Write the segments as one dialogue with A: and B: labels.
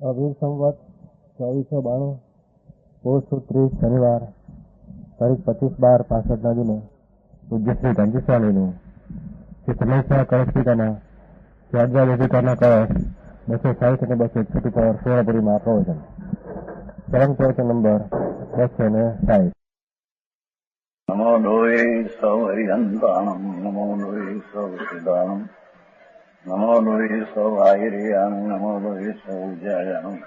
A: અભિ સંવત 2492 પોષ 30 શનિવાર તારીખ 25/12/65 દિને પૂજ્ય શ્રી ગાંધી સ્વામીનું શ્રી સમયસા કળશીકાના ત્યાગવાદ અધિકારના કળશ 260 અને 261 પર સુવર્ણપુરીમાં પ્રવચન ચરણ પ્રવચન નંબર 260.
B: નમો લોહે સૌ હરિહંતાણમ નમો લોહે સૌ સિદ્ધાણમ નમો લોહે સૌ આયર્યાણમ નમો લોહે સૌ ઉજ્જાયાણમ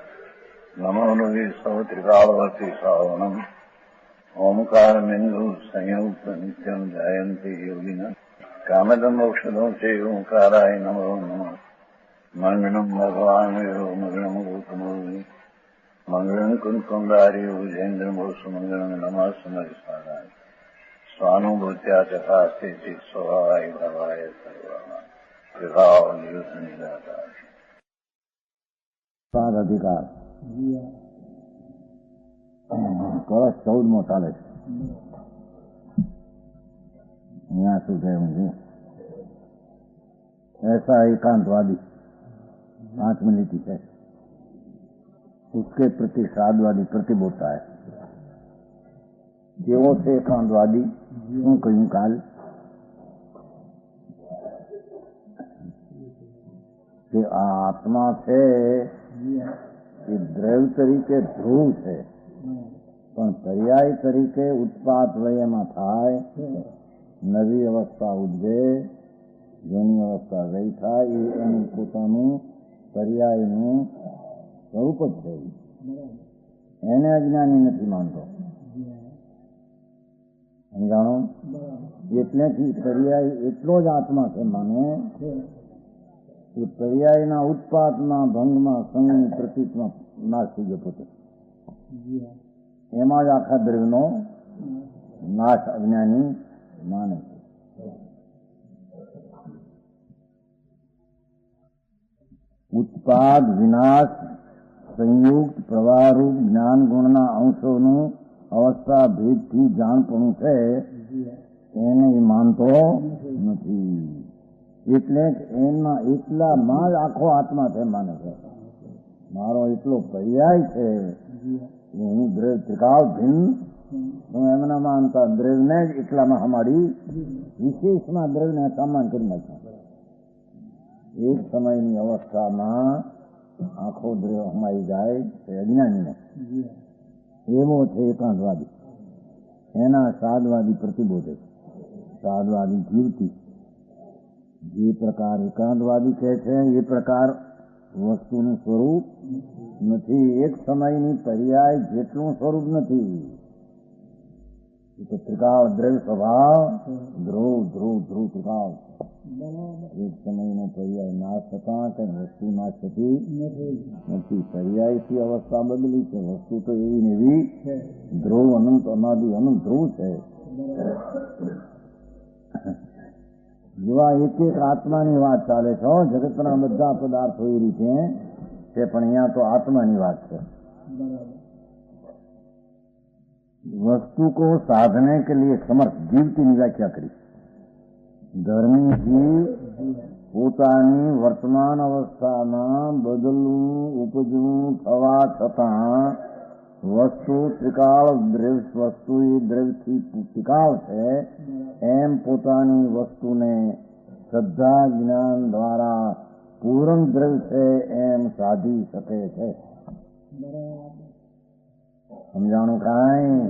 B: નમો લોહે સૌ ત્રિકાળવતી શ્રાવણમ ઓમકાર બિંદુ સંયુક્ત નિત્યમ જાયંતી યોગિના કામદમ મોક્ષદો છે ઓંકારાય નમો નમઃ મંગળમ ભગવાન મંગળમ ગૌતમો મંગળમ કુંકુંડારી ઉજેન્દ્રમોષ મંગળમ નમઃ સમયસારાય સ્વાનુભૂત્યા ચકાસ્તે ચિત સ્વભાવાય ભવાય સર્વમાં વિભાવ નિયુદ્ધ નિરાકાર સાત અધિકાર કળશ 14મો ચાલે છે. यहाँ શું થયું ऐसा एकांतवादी 5 मिनट है उसके प्रति साधवादी प्रतिबोधता है. કેવો છે એકાંતવાદી? શું કહ્યું કાલ? કે આ આત્મા છે એ દ્રવ્ય તરીકે ધ્રુવ છે, પણ પર્યાય તરીકે ઉત્પાદ વયમાં થાય, નવી અવસ્થા ઉદ્ભે, જૂની અવસ્થા રહી થાય, એ એનું પોતાનું પર્યાયનું સ્વરૂપ જ છે. એને અજ્ઞાની નથી માનતો. સમજાણો? એટલેથી પર્યાય એટલો જ આત્મા છે માને કે પર્યાયના ઉત્પાદના ભંગમાં સંગની પ્રતીકમાં નાશ થઈ ગયો પોતે. એમાં જ આખા દ્રવ્યનો નાશ અજ્ઞાની માને છે. ઉત્પાદ વિનાશ સંયુક્ત પ્રવાહરૂપ જ્ઞાન ગુણના અંશોનું અવસ્થા ભેદથી જાણપણું છે એને એ માનતો નથી. એટલે એમાં એટલામાં જ આખો આત્મા છે માને છે. મારો એટલો પર્યાય છે, હું દ્રવ્ય ત્રિકાળ ભિન્ન હું એમના માનતા દ્રવ્યને જ એટલામાં હમાડી વિશેષમાં દ્રવ્યને સામાન કરી નાખ્યા. એક સમયની અવસ્થામાં આખો દ્રવ્ય હમાઈ જાય એ અજ્ઞાનીને એવો છે એકાંતવાદી. એના સાધવાદી પ્રતિબોધે છે. સાધવાદી જીવતી જે પ્રકાર એકાંતવાદી કહે છે એ પ્રકાર વસ્તુનું સ્વરૂપ નથી. એક સમયની પર્યાય જેટલું સ્વરૂપ નથી. એ તો ત્રિકાળ દ્રવ્ય સ્વભાવ ધ્રુવ ધ્રુવ ધ્રુવ ત્રિકાળ. એક સમયનો પર્યાય નાશ થતા કે વસ્તુ નાશ થતી નથી. પર્યાયથી અવસ્થા બદલી છે. વસ્તુ તો એવી ને એવી ધ્રુવ અનંત અનાદિ અનંત ધ્રુવ છે. જેવા એક એક આત્માની વાત ચાલે છે. જગતના બધા પદાર્થો એ રીતે છે, પણ અહીંયા તો આત્માની વાત છે. वस्तु को साधने के लिए समर्थ जीवती व्याख्या करी. धर्मी जीव પોતાની વર્તમાન અવસ્થામાં બદલવું ઉપજવું થવા છતાં વસ્તુ ત્રિકાળ વસ્તુ એ દ્રવ્યથી ત્રિકાળ છે એમ પોતાની વસ્તુને શ્રદ્ધા જ્ઞાન દ્વારા પૂર્ણ દ્રવ્ય છે એમ સાધી શકે છે. સમજાણું? કાંઈ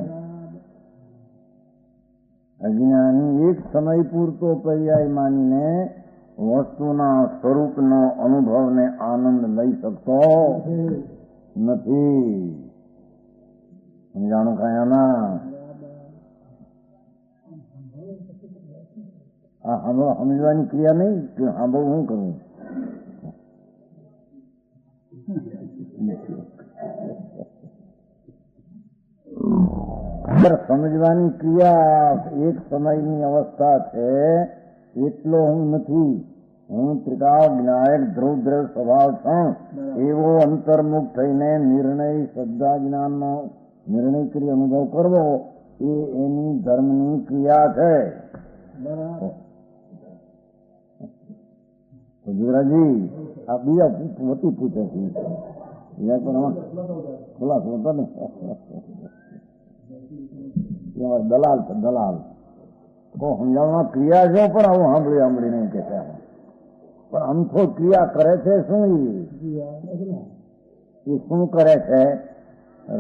B: અજ્ઞાની એક સમય પૂરતો પર્યાય માનીને વસ્તુના સ્વરૂપનો અનુભવને આનંદ લઈ શકતો નથી. સમજાણું? કાંઈ આમાં આ સમજવાની ક્રિયા નહીં કે સાંભળવું શું કરવું. સમજવાની ક્રિયા એક સમયની અવસ્થા છે એટલો હું નથી. હું ત્રિકાળ જ્ઞાયક ધ્રુવ દ્રવ્ય સ્વભાવ છું એવો અંતર્મુખ થઈને નિર્ણય શ્રદ્ધા જ્ઞાનનો નિર્ણય કરી અનુભવ કરવો એ એની ધર્મની ક્રિયા છે. ગુજરાતજી આ બીજા વતી પૂછે છે ખુલાસો હતો ને દલાલ છે દલાલ તો સમજાવવામાં ક્રિયા છે પણ આવું સાંભળી નહીં કે પણ અમથો ક્રિયા કરે છે શું એ શું કરે છે?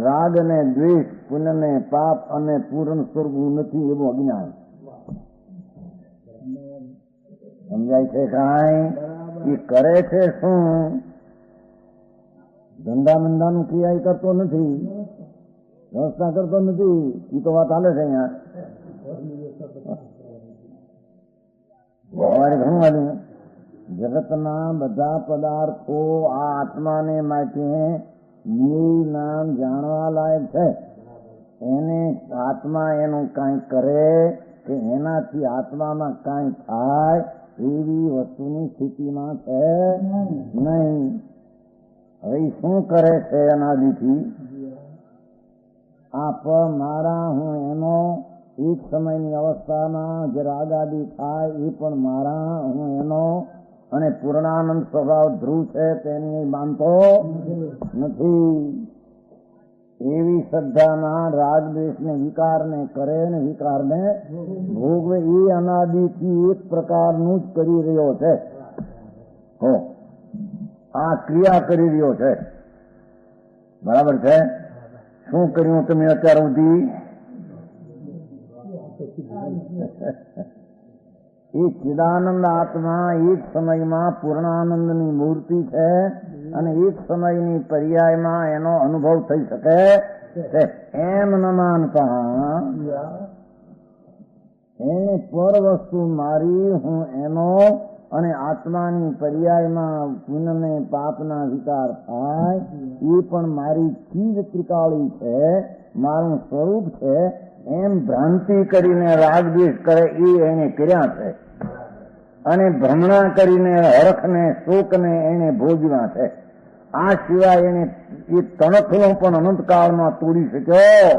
B: રાગ ને દ્વેષ, પુણ્ય ને પાપ અને પૂર્ણ સ્વર્ગું નથી એવું અજ્ઞાન. સમજાય છે કાંઈ? એ કરે છે શું? ધંધા મંદાનું ક્રિયા એ કરતો નથી, વ્યવસ્થા કરતો નથી. એ તો વાત હાલે છે અહીંયા ઘણું વાળું. જગતના બધા પદાર્થો આ આત્માને માટે નામ જાણવા લાયક છે. એને આત્મા એનું કાંઈ કરે કે એનાથી આત્મામાં કાંઈ થાય એવી વસ્તુની સ્થિતિમાં છે નહીં. હવે શું કરે છે? અનાદિથી આપ મારા હું એનો એક સમયની અવસ્થામાં જે રાગાદી થાય એ પણ મારા હું એનો અને પૂર્ણાનંદ સ્વભાવ ધ્રુવ છે તેની માનતો નથી. એવી શ્રદ્ધામાં રાગ દ્વેષને વિકારને કરે ને વિકારને ભોગવે એ અનાદિથી એક પ્રકારનું જ કરી રહ્યો છે. આ ક્રિયા કરી રહ્યો છે. બરાબર છે? શું કર્યું તમે અત્યાર સુધી? એ ચિદાનંદ આત્મા એક સમયમાં પૂર્ણાનંદની મૂર્તિ છે અને એક સમયની પર્યાયમાં એનો અનુભવ થઈ શકે છે એમ ન માનતા એને પર વસ્તુ મારી હું એનો અને આત્માની પર્યાયમાં પુણ્યને પાપના વિકાર થાય એ પણ મારી ચીજ ત્રિકાળી છે, મારું સ્વરૂપ છે એમ ભ્રાંતિ કરીને રાગ દ્વેષ કરે એ એને કર્યા છે. અને ભ્રમણા કરીને હરખને શોકને એને ભોગવ્યા છે. આ સિવાય એને એ તણખલો પણ અનંતકાળમાં તોડી શક્યો.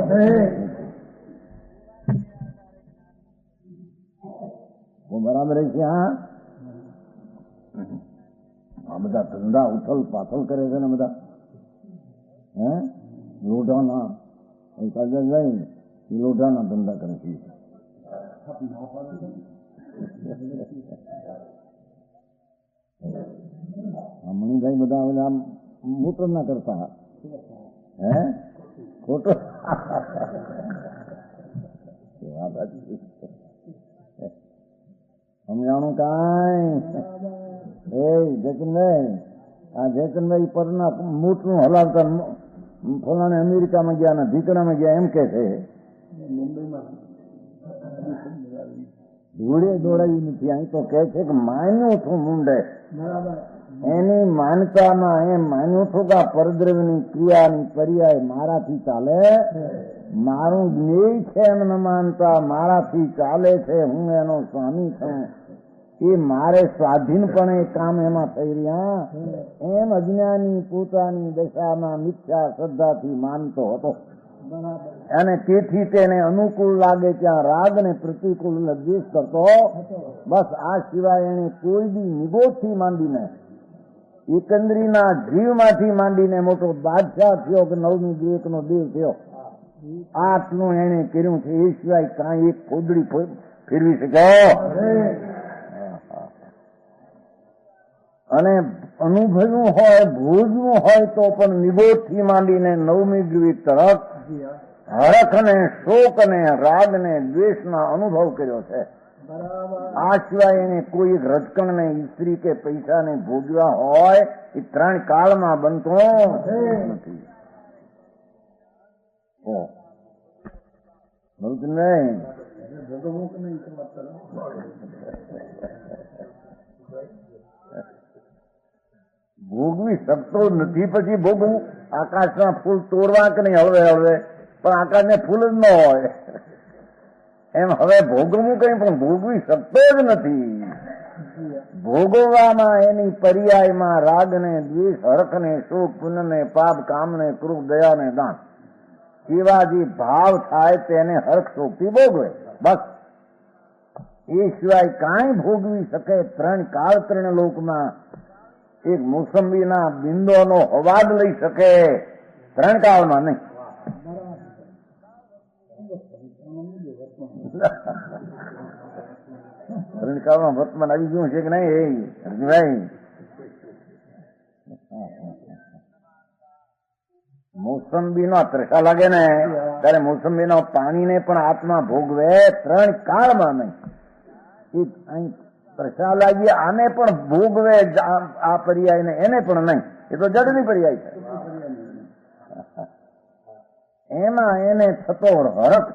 B: બરાબર છે? આ બધા ધંધા ઉથલ પાથલ કરે છે ને બધા લોઢાના લઈને લોઢાના ધંધા કરે છે. મણિભાઈ બધા આમ મૂત્ર ના કરતા ખોટો સમજાણું કાંઈ? એ જયચંદભાઈ, આ જયચંદભાઈ પરના મૂઠનું હલાવતા ફલાણે અમેરિકામાં ગયા ને ઢીકણામાં ગયા એમ કે છે. ધૂળે દોડાવી નથી. અહીં તો કે છે કે માન્યું છું મુંડે એની માનતામાં એમ માન્યું છું કે આ પરદ્રવ્યની ક્રિયાની પર્યાય મારાથી ચાલે, મારું જ્ઞેય છે એમ ન માનતા મારાથી ચાલે છે, હું એનો સ્વામી છું, એ મારે સ્વાધીનપણે કામ એમાં થઈ રહ્યા એમ અજ્ઞાની પોતાની દશામાં મિથ્યા શ્રદ્ધાથી માનતો હતો. અને તેથી તેને અનુકૂળ લાગે ત્યાં રાગ ને પ્રતિકૂળ દ્વેષ કરતો. બસ આ સિવાય એને કોઈ બી નિગોદથી માંડીને એકંદરીના જીવમાંથી માંડીને મોટો બાદશાહ થયો કે નવમી વિવેકનો દેવ થયો, આટલું એને કર્યું છે. એ સિવાય કાંઈ એક કોદડી ફેરવી શક્યો અને અનુભવ્યું હોય ભોજવું હોય તો પણ નિબોધથી માંડીને નવમી વિવેક તરફ હરખ ને શોક ને રાગ ને દ્વેષના અનુભવ કર્યો છે. આ સિવાય એને કોઈ એક રજકણ ને સ્ત્રી કે પૈસા ને ભોગવ્યા હોય એ ત્રણ કાળમાં બનતો નથી. બરોબર નહીં? ભોગવી શકતો નથી. પછી ભોગવું આકાશના ફૂલ તોડવા કે નહીં હળવે હળવે, પણ આકાશને ફૂલ જ ન હોય એમ હવે ભોગવવું કઈ પણ ભોગવી શકતો જ નથી. ભોગવવામાં એની પર્યાયમાં રાગ ને દ્વેષ, હરખ ને શોક, પુણ્ય ને પાપ, કામ ને ક્રોધ, દયા ને દાન એવા જે ભાવ થાય તેને હરખ શોકથી ભોગવે. બસ એ સિવાય કાંઈ ભોગવી શકે ત્રણ કાળ ત્રણ લોકમાં એક મોસંબીના બિંદોનો અવાજ લઈ શકે, 3 કાળમાં નહીં. 3 કાળમાં વર્તમાન આવી ગયું છે કે નહીં અર્જુનભાઈ? મોસંબીનો તરસા લાગે ને ત્યારે મોસંબીનો પાણીને પણ આત્મા ભોગવે, 3 કાળમાં નહીં. એ અહીં તરસા લાગી આને પણ ભોગવે, આ પર્યાય ને એને પણ નહીં. એ તો જડની પર્યાય છે. એમાં એને થતો હરખ,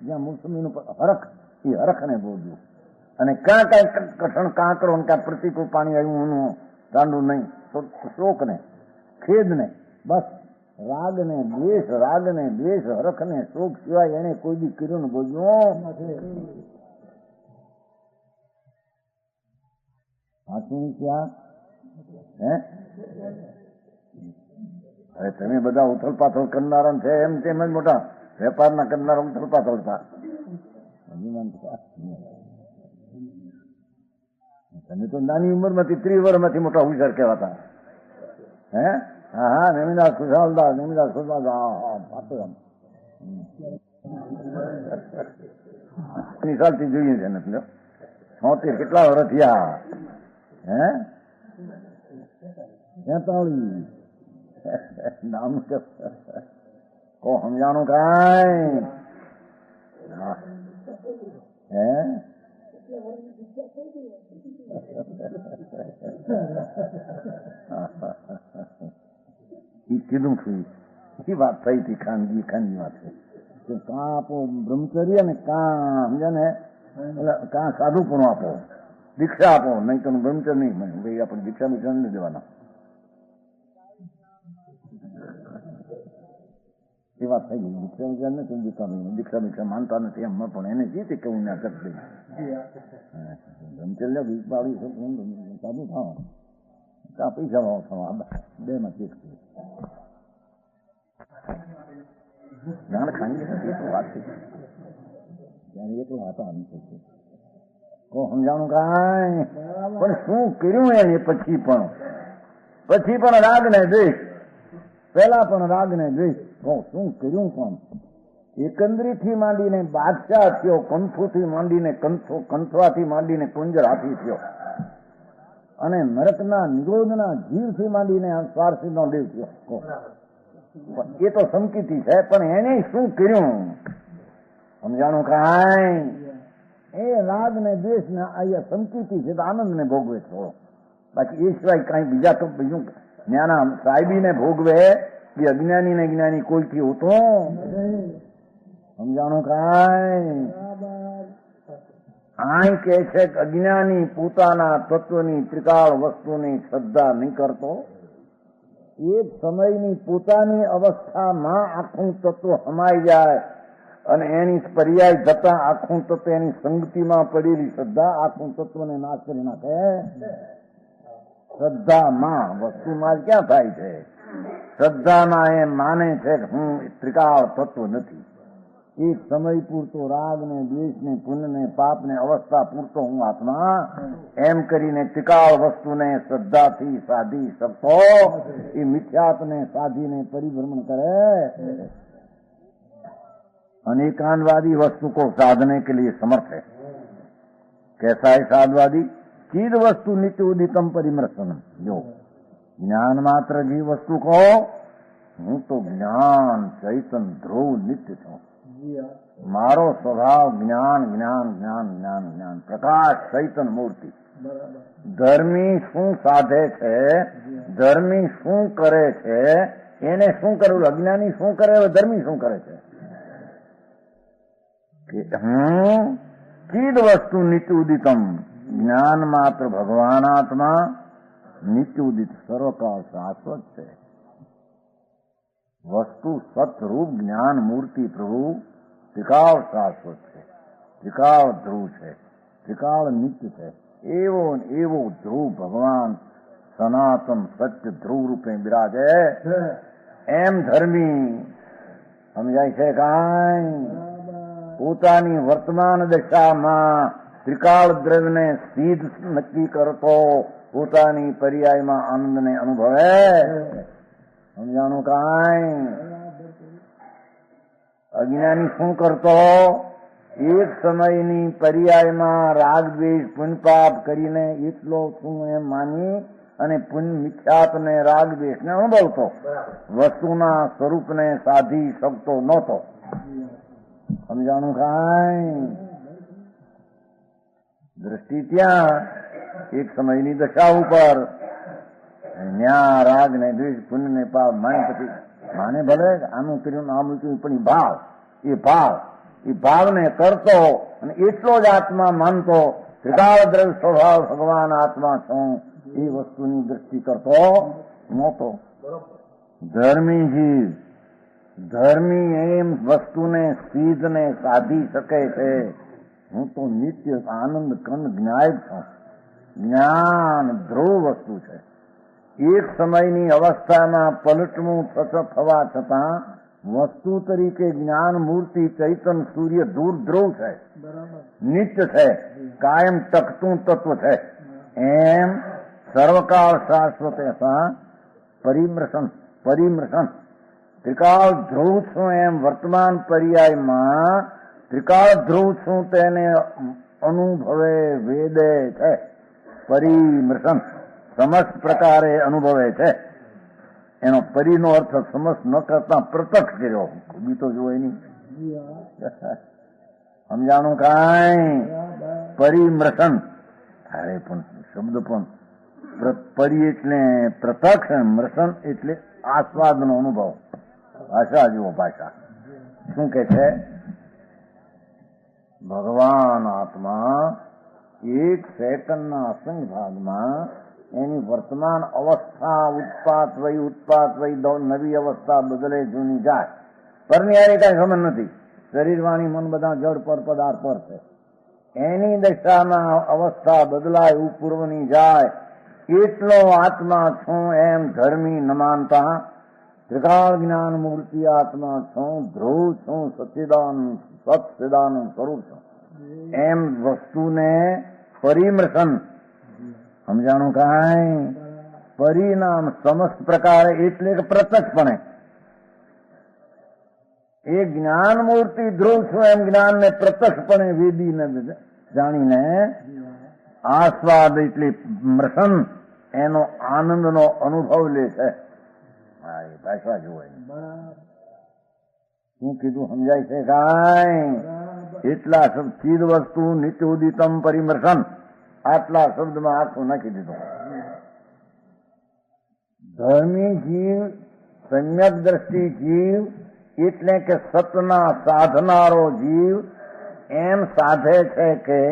B: જ્યાં મોસંબીનું હરખ, એ હરખને ભોગવ્યું. અને ક્યાં કઈ કઠણ કાંકરો ક્યાં પ્રતિકૂળ પાણી આવ્યું એનું ગાંડું નહીં, શોકને ખેદને, બસ રાગને દ્વેષ, રાગને દ્વેષ, હરખને શોક સિવાય એને કોઈ દી કર્યું ને ભોજ્યું. સાચું ક્યાં હે? હવે તમે બધા ઉથલ પાથલ કરનારા છે એમ તેમ જ મોટા વેપારના કરનારા ઉથલ પાથલ હતા. તમે તો નાની ઉંમરમાંથી 30 વર્ષમાંથી મોટા હુશાર કહેવાતા. હે? હા હા, નેમિદાસ ખુશાલદાસ, નેમિદાસ ખુશાલદાસ નિશાલથી જોઈએ છે ને. 76 કેટલા વર્ષ થયા? હે 43 નામ કો સમજાણું કાંઈ? હે કીધું છું એ વાત થઈ હતી. ખાનગી વાત છે. કાં આપો બ્રહ્મચર્ય ને કાં સમજે ને કાં સાધુપણું આપો, દીક્ષા આપો, નહીં તો બ્રહ્મચર્ય નહીં. ભાઈ આપણે દીક્ષા બીક્ષા નહીં દેવાના. એ વાત થઈ ગઈ. દીક્ષા બીક્ષા નથી દેતા, દીક્ષા બીક્ષા માનતા નથી એમ પણ એને જીતે કેવું ના કરતી. બ્રહ્મચર્ય વાળી સાધુ થાવ કાં પૈસા વાળો થવા, 2 માંથી 1 જાણ ખાંડી નથી. એ તો વાત છે. ત્યારે એકલા હતા કો સમજાણું કાંઈ? પણ શું કર્યું એને પછી પણ રાગ ને દ્વેષ, પહેલા પણ રાગ ને દ્વેષ. શું કર્યું? પણ એકંદરી થી માંડીને બાદશાહ થયો, કંથુથી માંડીને કંથવાથી માંડીને કુંજર હાથી થયો, અને નરકના નિરોધના જીવથી માંડીને સ્વાર્થી નો દેવ થયો. એ તો સંકિતી છે, પણ એને શું કર્યું? સમજાણું કાંઈ? એ રાગ ને દ્વેષ ને અહીંયા સંકિતી છે તો આનંદ ને ભોગવે થોડો, બાકી એ સિવાય કઈ બીજા તો બીજું જ્ઞાના સાહેબી ને ભોગવે કે અજ્ઞાની ને જ્ઞાની કોઈથી હોતો? સમજાણું કાંઈ? આઈ કે છે કે અજ્ઞાની પોતાના તત્વની ત્રિકાળ વસ્તુની શ્રદ્ધા નહીં કરતો, એ સમયની પોતાની અવસ્થામાં આખું તત્વ સમાઈ જાય અને એની પર્યાય જતા આખું તત્વ એની સંગતિમાં પડેલી શ્રદ્ધા આખું તત્વને નાશ કરી નાખે. શ્રદ્ધામાં વસ્તુમાં ક્યાં થાય છે? શ્રદ્ધામાં એ માને છે કે હું ત્રિકાળ તત્વ નથી. એક સમય પૂરતો રાગ ને દ્વેષ ને પુણ્ય ને પાપ ને અવસ્થા પૂરતો હું આત્મા એમ કરીને ત્રિકાળ વસ્તુને શ્રદ્ધાથી સાધી શકતો એ મિથ્યાત્વને સાધીને પરિભ્રમણ કરે. अनेकानवादी वस्तु को साधने के लिए समर्थ है. कैसा है साधवादी? चीद वस्तु नित्य उदितम परिमर्शनम. जो ज्ञान मात्र जी वस्तु को હું તો જ્ઞાન ચૈતન ધ્રુવ નિત્ય છું. મારો સ્વભાવ જ્ઞાન જ્ઞાન જ્ઞાન જ્ઞાન જ્ઞાન પ્રકાશ ચૈતન મૂર્તિ. ધર્મી શું સાધે છે, ધર્મી શું કરે છે, એને શું કરવું? અજ્ઞાની શું કરે, ધર્મી શું કરે છે? કે હું ચીદ વસ્તુ નિત્ય ઉદિતમ, જ્ઞાન માત્ર ભગવાનાત્મા નિત્ય ઉદિત સર્વકાળ શાશ્વત છે. વસ્તુ સતરૂપ જ્ઞાન મૂર્તિ પ્રભુ ત્રિકાળ શાશ્વત છે, ત્રિકાળ ધ્રુવ છે, ત્રિકાળ નિત્ય છે. એવો એવો ધ્રુવ ભગવાન સનાતન સત્ય ધ્રુવ રૂપે બિરાજે. એમ ધર્મી સમજાય છે કાંઈ? પોતાની વર્તમાન દશામાં ત્રિકાળ દ્રવ્યને સિદ્ધ નક્કી કરતો પોતાની પર્યાયમાં આનંદને અનુભવે. સમજાણું કાંઈ? અજ્ઞાની શું કરતો? એક સમયની પર્યાયમાં રાગ દ્વેષ પુણ્ય પાપ કરીને એટલો શું એમ માની અને પુણ્ય મિથ્યાત્વને રાગ દ્વેષને અનુભવતો, વસ્તુના સ્વરૂપને સાધી શકતો નહોતો. સમજાણું કાંઈ? દ્રષ્ટિ ત્યાં એક સમયની દશા ઉપર ન્યા રાગ ને દ્વેષ પુણ્ય ને પાપ માને, પછી માને ભલે આનું કર્યું આમ કર્યું, પણ એ ભાવને કરતો અને એટલો જ આત્મા માનતો, ત્રિકાળ દ્રવ્ય સ્વભાવ ભગવાન આત્મા છું એ વસ્તુની દ્રષ્ટિ કરતો નહોતો. ધર્મી જીવ ધર્મી એમ વસ્તુને સિદ્ધને સાધી શકે છે. હું તો નિત્ય આનંદ કંદ જ્ઞાયક છું. જ્ઞાન ધ્રુવ વસ્તુ છે. એક સમયની અવસ્થામાં પલટવું થવા છતાં વસ્તુ તરીકે જ્ઞાન મૂર્તિ ચૈતન સૂર્ય દૂર ધ્રુવ છે, નિત્ય છે, કાયમ ટકતું તત્વ છે. એમ સર્વકાળ શાશ્વત પરિમ્રશન ત્રિકાળ ધ્રુવ છું. એમ વર્તમાન પર્યાયમાં ત્રિકાળ ધ્રુવ છું તેને અનુભવે વેદે છે. પરિમ્રશન સમસ્ત પ્રકારે અનુભવે છે. એનો પરિનો અર્થ સમસ્ત ન કરતા પ્રત્યક્ષ કર્યો, બીતો જોઈ નહીં. સમજાણું કાંઈ? પરિમ્રશન. અરે પણ શબ્દ પણ પરી એટલે પ્રત્યક્ષ, મૃશન એટલે આસ્વાદનો અનુભવ. ભાષા જુઓ, ભાષા શું કે છે? ભગવાન આત્મા એક સેકન્ડના અસંગ ભાગમાં એની વર્તમાન અવસ્થા ઉત્પાત વહી નવી અવસ્થા બદલે જૂની જાય. પરની હારે કઈ સમજ નથી. શરીર વાણી મન બધા જડ પર પદાર્થ પર છે. એની દશામાં અવસ્થા બદલાય પૂર્વની જાય. એટલો આત્મા છું એમ ધર્મી ન માનતા ત્રિકાળ જ્ઞાન મૂર્તિ આત્મા છું, ધ્રુવ છું, સચ્ચિદાનંદ સ્વરૂપ છું. એમ વસ્તુને પરિમ્રશન. સમજાણું કાંઈ? પરિણામ સમસ્ત પ્રકારે એટલે કે પ્રત્યક્ષપણે એ જ્ઞાન મૂર્તિ ધ્રુવ છું એમ જ્ઞાનને પ્રત્યક્ષપણે વેદીને જાણીને આસ્વાદ એટલે મૃશન એનો આનંદનો અનુભવ લે છે. હા, એ ભાષા જોવાય. શું કીધું સમજાય છે કાંઈ? એટલા શબ્દ ચીદ વસ્તુ નિત્ય ઉદિતમ પરિમર્શન, આટલા શબ્દમાં આખું નાખી દીધું. ધર્મી જીવ, સમ્યક દ્રષ્ટિ જીવ એટલે કે સતના સાધનારો જીવ એમ સાધે છે કે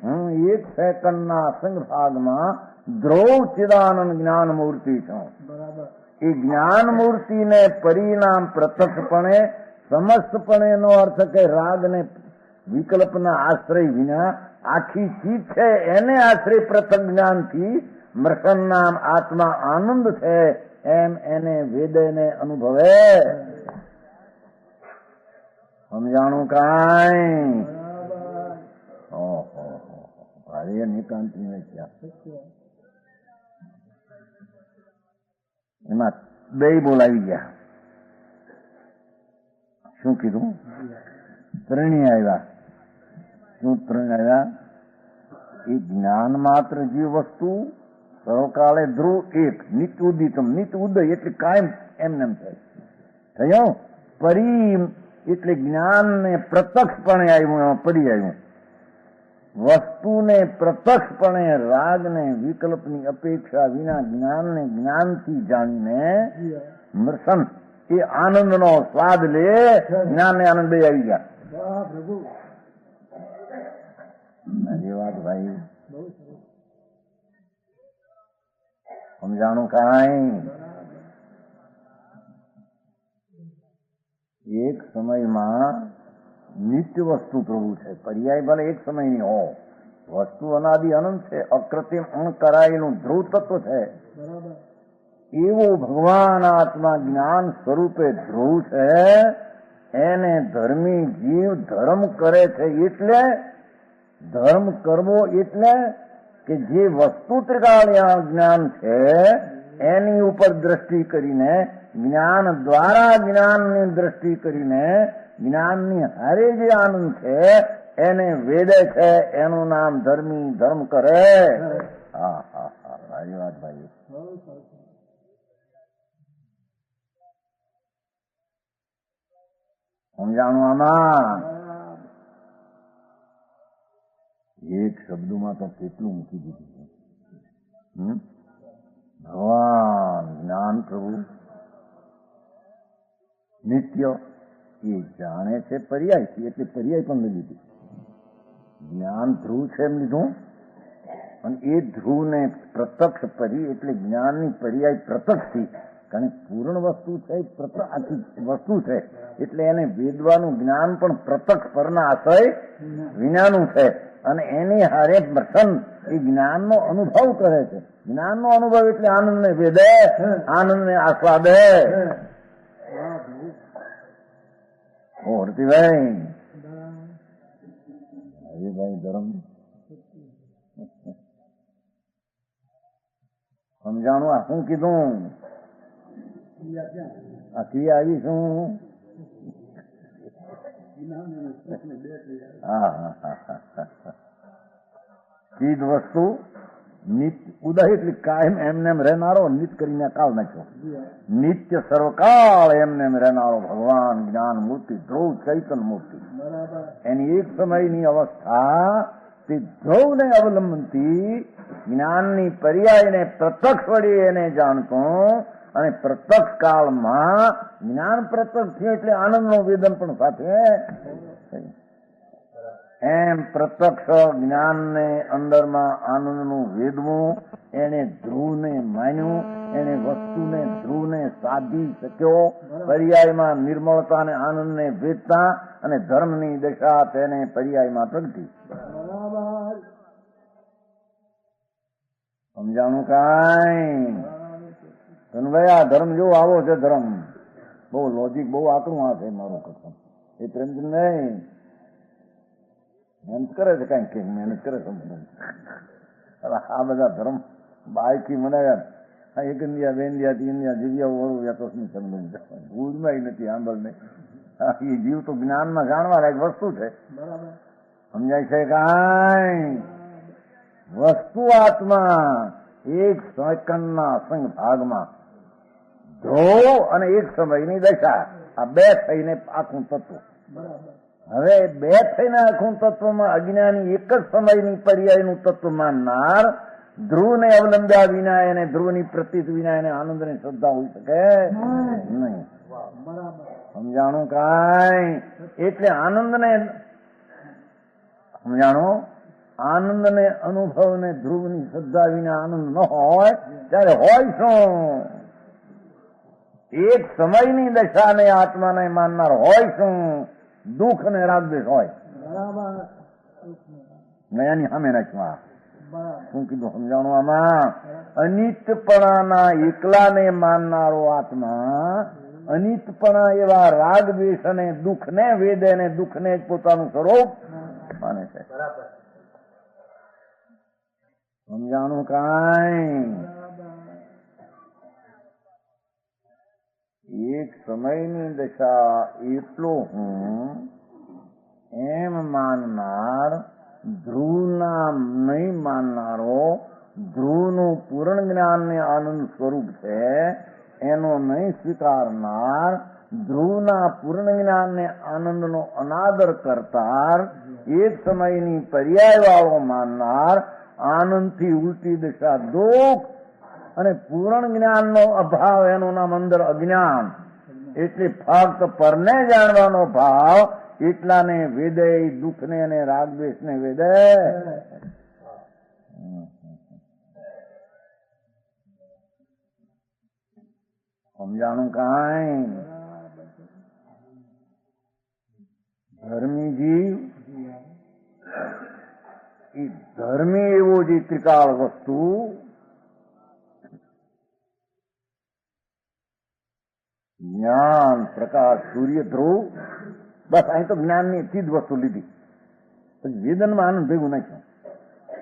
B: હું એક સેકન્ડના અસંગ ભાગમાં ધ્રુવ ચિદાનંદ જ્ઞાન મૂર્તિ છું. એ જ્ઞાન મૂર્તિને પરિણામ પ્રત્યક્ષપણે સમસ્તપણે નો અર્થ કે રાગને વિકલ્પના આશ્રય વિના આખી ચીજ છે એને આશ્રય પ્રથમ જ્ઞાનથી મૃષણ નામ આત્મા આનંદ છે એમ એને વેદને અનુભવે. સમજાણું કાંઈ? ભારે નિકાંતની વ્યાખ્યા એમાં બે બોલાવી ગયા. શું કીધું? ત્રણેય આવ્યા. શું ત્રણ આવ્યા? એ જ્ઞાન માત્ર જે વસ્તુ સર્વકાળે ધ્રુવ એક નિત્ય ઉદિતમ, નિત્ય ઉદય એટલે કાયમ એમને એમ થાય થયો. પરી એટલે જ્ઞાનને પ્રત્યક્ષપણે આવ્યું, પરી આવ્યું. વસ્તુને પ્રત્યક્ષપણે રાગને વિકલ્પની અપેક્ષા વિના જ્ઞાનને જ્ઞાનથી જાણીને મૃષણ એ આનંદનો સ્વાદ લે. જ્ઞાનને આનંદ બે આવી ગયા. એ વાત ભાઈ સમજાણું કાંઈ? એક સમયમાં નિત્ય વસ્તુ પ્રભુ છે. પર્યાય ભલે એક સમયની હો, વસ્તુ અનાદિ અનંત છે, અકૃત્રિમ અણકરાયેલું ધ્રુવ તત્વ છે. એવું ભગવાન આત્મા જ્ઞાન સ્વરૂપે ધ્રુવ છે. એને ધર્મી જીવ ધર્મ કરે છે. એટલે ધર્મ કરવો એટલે કે જે વસ્તુ ત્રિકાળ જ્ઞાન છે એની ઉપર દ્રષ્ટિ કરીને, જ્ઞાન દ્વારા જ્ઞાનની દ્રષ્ટિ કરીને, જ્ઞાનની હારે જે આનંદ છે એને વેદે છે, એનું નામ ધર્મી ધર્મ કરે. હા હા હા, સારી વાત ભાઈ. સમજાણું આમાં? એક શબ્દમાં તો કેટલું મૂકી દીધું. ભગવાન, જ્ઞાન પ્રભુ નિત્ય એ જાણે છે પર્યાયથી, એટલે પર્યાય પણ લઈ લીધું. જ્ઞાન ધ્રુવ છે એમ લીધું, અને એ ધ્રુવને પ્રત્યક્ષ પરી એટલે જ્ઞાનની પર્યાય પ્રત્યક્ષથી. કારણ કે પૂર્ણ વસ્તુ છે, આખી વસ્તુ છે, એટલે એને વેદવાનું જ્ઞાન પણ પ્રત્યક્ષ પરના આશય વિનાનું છે. અને એની હારે પ્રસન્ન એ જ્ઞાનનો અનુભવ કરે છે. જ્ઞાનનો અનુભવ એટલે આનંદને વેદે, આનંદને આસ્વાદે. ઓરતીભાઈ હરિભાઈ ધર્મ સમજાણું? આ શું કીધું? આ ક્રિયા આવી શું? ચીજ વસ્તુ નિત્ય ઉદય એટલે કાયમ એમને એમ રહેનારો, નિત્ય કરીને કાળ નાખ્યો. નિત્ય સર્વકાળ એમને એમ રહેનારો ભગવાન જ્ઞાન મૂર્તિ, ધ્રુવ ચૈતન મૂર્તિ. એની એક સમયની અવસ્થા તે ધ્રુવને અવલંબનથી જ્ઞાનની પર્યાયને પ્રત્યક્ષ વળી એને જાણતો, અને પ્રત્યક્ષ કાળમાં જ્ઞાન પ્રત્યક્ષ થયું એટલે આનંદનું વેદન પણ સાથે. એમ પ્રત્યક્ષ જ્ઞાનને અંદરમાં આનંદનું વેદવું, એને ધ્રુવને માન્યું, એને વસ્તુને ધ્રુવને સાધી શક્યો. પર્યાયમાં નિર્મળતાને આનંદને વેદતા, અને ધર્મની દશા તેને પર્યાયમાં પ્રગટી. સમજાણું કાંઈ? ભાઈ આ ધર્મ જેવો આવો છે. ધર્મ બહુ લોજિક, બહુ આકરું આ છે મારું કથન. એ પ્રેમચંદ નહીં મહેનત કરે છે, કઈ કે મહેનત કરે છે. આ બધા ધર્મ બાયકી મનાવ્યા. એક ઇન્ડિયા, બે ઇન્ડિયા, ત્રણ ઇન્ડિયા જીવ્યા વળું યાતોની સંબંધ ભૂલમાં નથી. આંબળ ને એ જીવ તો જ્ઞાનમાં જાણવા લાયક વસ્તુ છે. સમજાય છે કાંઈ? વસ્તુ આત્મા એક સેકન્ડના સંગ ભાગમાં ધ્રુવ અને એક સમયની દશા, આ બે થઈને આખું તત્વ. હવે બે થઈને આખું તત્વમાં અજ્ઞાની એક જ સમયની પર્યાયનું તત્વ માનનાર, ધ્રુવને અવલંબ્યા વિના, એને ધ્રુવની પ્રતીત વિના એને આનંદની શ્રદ્ધા હોઈ શકે નહીં. સમજાણું કાંઈ? એટલે આનંદને સમજાણું? આનંદને અનુભવને ધ્રુવની શ્રદ્ધા વિના આનંદ ન હોય ત્યારે હોય શું? એક સમયની દશાને આત્માને માનનાર હોય શું? દુઃખ અને રાગદ્વેષ હોય. નયાની સામે નાખવા શું કીધું? સમજાણું આમાં? અનિત્યપણાના એકલાને માનનારો આત્મા અનિત્યપણા એવા રાગદ્વેષ અને દુઃખને વેદે ને દુઃખને જ પોતાનું સ્વરૂપ માને છે. સમજાણું કાંઈ? એક સમયની દશા એટલો હું એમ માનનાર, ધ્રુવના નહીં માનનારો, ધ્રુવનું પૂર્ણ જ્ઞાનને આનંદ સ્વરૂપ છે એનો નહીં સ્વીકારનાર, ધ્રુવના પૂર્ણ જ્ઞાનને આનંદનો અનાદર કરતાર, એક સમયની પર્યાય વાળો માનનાર, આનંદથી ઉલટી દિશા દુઃખ અને પૂર્ણ જ્ઞાનનો અભાવ, એનું નામ અંદર અજ્ઞાન. એટલે ફક્ત પરને જાણવાનો ભાવ, એટલાને વેદે, દુઃખને અને રાગદ્વેષને વેદે. સમજાણું કાંઈ? ધર્મી જીવ એ ધર્મી એવો જે ત્રિકાળ વસ્તુ જ્ઞાન, પ્રકાશ, સૂર્ય, ધ્રુવ, બસ અહીં તો જ્ઞાનની ચીજ વસ્તુ લીધી, પછી વેદનમાં આનંદ ભેગું નાખ્યું.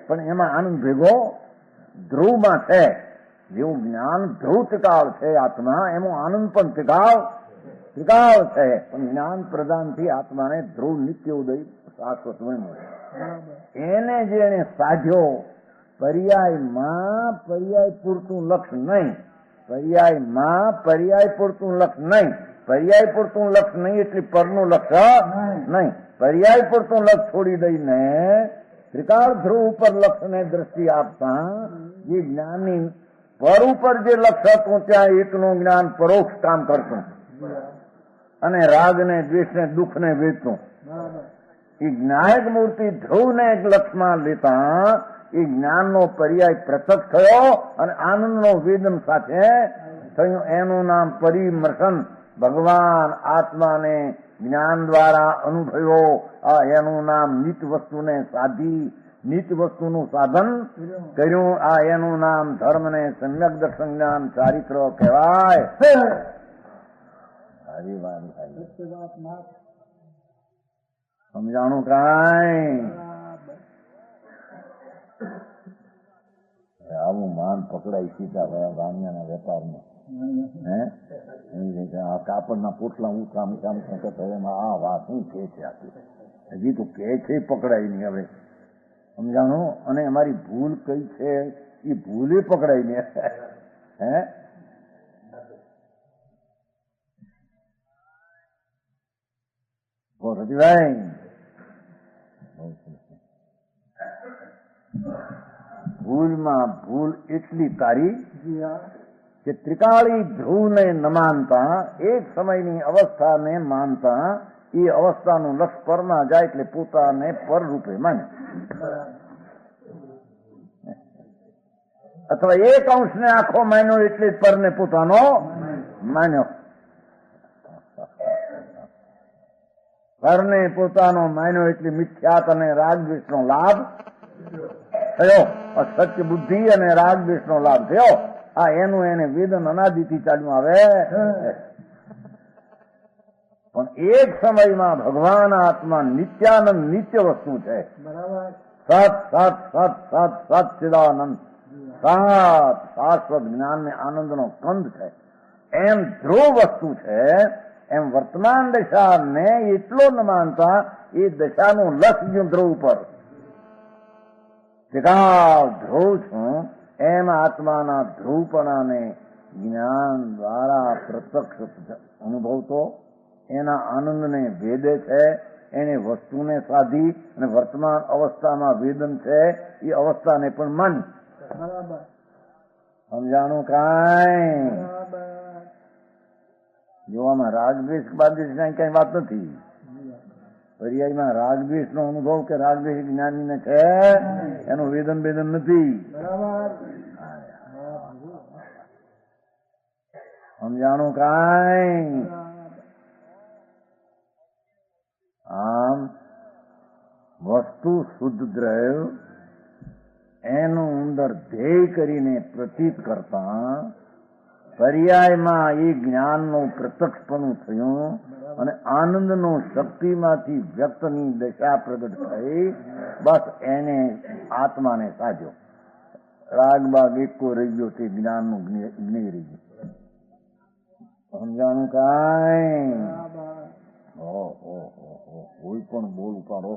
B: પણ એમાં આનંદ ભેગો ધ્રુવમાં છે. જેવું જ્ઞાન ધ્રુવ ત્રિકાળ છે આત્મા, એમાં આનંદ પણ ત્રિકાળ છે. પણ જ્ઞાન પ્રદાનથી આત્માને ધ્રુવ નિત્ય ઉદય શાશ્વત બન્યો છે. એને જે એને સાધ્યો પર્યાયમાં પર્યાય પૂરતું લક્ષ નહીં, પર્યાયમાં પર્યાય પૂરતું લક્ષ નહીં, પર્યાય પૂરતું લક્ષ નહીં એટલે પરનું લક્ષ નહીં. પર્યાય પૂરતું લક્ષ છોડી દઈને ત્રિકાળ ધ્રુવ ઉપર લક્ષને દ્રષ્ટિ આપતા જે જ્ઞાની પર ઉપર જે લક્ષ હતું ત્યાં એકનું જ્ઞાન પરોક્ષ કામ કરતું અને રાગને દ્વેષને દુઃખને વેચતું. એ જ્ઞાયક મૂર્તિ ધ્રુવને એક લક્ષમાં લેતા એ જ્ઞાનનો પર્યાય પ્રત્યક્ષ થયો અને આનંદનો વેદન સાથે થયું. એનું નામ પરિમર્શન. ભગવાન આત્માને જ્ઞાન દ્વારા અનુભવ્યો. આ એનું નામ નિત વસ્તુને સાધી, નિત વસ્તુનું સાધન કર્યું. આ એનું નામ ધર્મને સમ્યક દર્શન જ્ઞાન ચારિત્ર કહેવાય. સમજાણું કાંઈ? આવું માન પકડાય સીધા વાણિયાના વેપારમાં. આ કાપડના પોટલા ઊંચા એમાં આ વાત શું કે છે આખી? હજી તો કે છે પકડાય નહીં. હવે સમજાણું? અને અમારી ભૂલ કઈ છે એ ભૂલે પકડાય નહીં. હે રતિભાઈ, ભૂલમાં ભૂલ એટલી તારી કે ત્રિકાળી ધ્રુવને ન માનતા એક સમયની અવસ્થાને માનતા એ અવસ્થાનું લક્ષ પરમાં જાય એટલે પોતાને પર રૂપે માને, અથવા એક અંશને આખો માન્યો એટલે જ પરને પોતાનો માન્યો. પરને પોતાનો માન્યો એટલે મિથ્યાત અને રાગ દ્વેષનો લાભ થયો. સત્ય બુદ્ધિ અને રાગ દ્વેષનો લાભ થયો. આ એનું એને વેદન અનાદિથી ચાલ્યું આવે. પણ એક સમયમાં ભગવાન આત્મા નિત્યાનંદ નિત્ય વસ્તુ છે. સત સત સત સત સચ્ચિદાનંદ, સાત શાશ્વત જ્ઞાન ને આનંદનો કંદ છે. એમ ધ્રુવ વસ્તુ છે. એમ વર્તમાન દશાને એટલો ન માનતા એ દશાનું લક્ષ ગયું ધ્રુવ ઉપર. ધ્રુવ છું એમ આત્માના ધ્રુવપણાને જ્ઞાન દ્વારા પ્રત્યક્ષ અનુભવતો એના આનંદને ભેદે છે. એને વસ્તુને સાધી અને વર્તમાન અવસ્થામાં વેદન છે એ અવસ્થાને પણ મન. સમજાણું કાંઈ? જોવામાં રાગદ્વેષ બાદ્વેષ કઈ વાત નથી. પર્યાયમાં રાગદ્વેષ નો અનુભવ કે રાગદ્વેષ જ્ઞાનીને છે એનું વેદન વેદન નથી. સમજાણું કાંઈ? આમ વસ્તુ શુદ્ધ દ્રવ્ય એનું અંદર ધ્યેય કરીને પ્રતીત કરતા પર્યાયમાં એ જ્ઞાનનું પ્રત્યક્ષપણું થયું અને આનંદનું શક્તિમાંથી વ્યક્તની દશા પ્રગટ થઈ. બસ એને આત્માને સાધ્યો. રાગબાગ એકો રહી ગયો તે જ્ઞાનનું જ્ઞેય રહી ગયું. સમજાણું કાંઈ? કોઈ પણ બોલ ઉપાડો,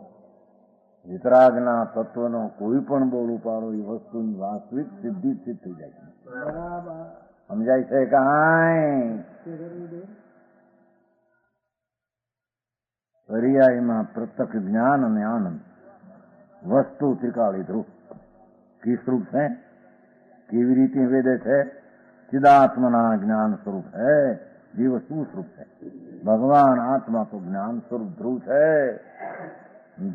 B: વિતરાગના તત્વનો કોઈ પણ બોલ ઉપાડો એ વસ્તુની વાસ્તવિક સિદ્ધિ સિદ્ધ થઈ જાય છે. સમજાય છે કાંઈ? પર્યાયમાં પ્રત્યક્ષ જ્ઞાન અને આનંદ વસ્તુ ત્રિકાળી ધ્રુવ કિસરૂપ છે? કેવી રીતે વેદે છે? ચિદાત્મના જ્ઞાન સ્વરૂપ છે. જીવ શું સ્વરૂપ છે? ભગવાન આત્મા તો જ્ઞાન સ્વરૂપ ધ્રુવ છે.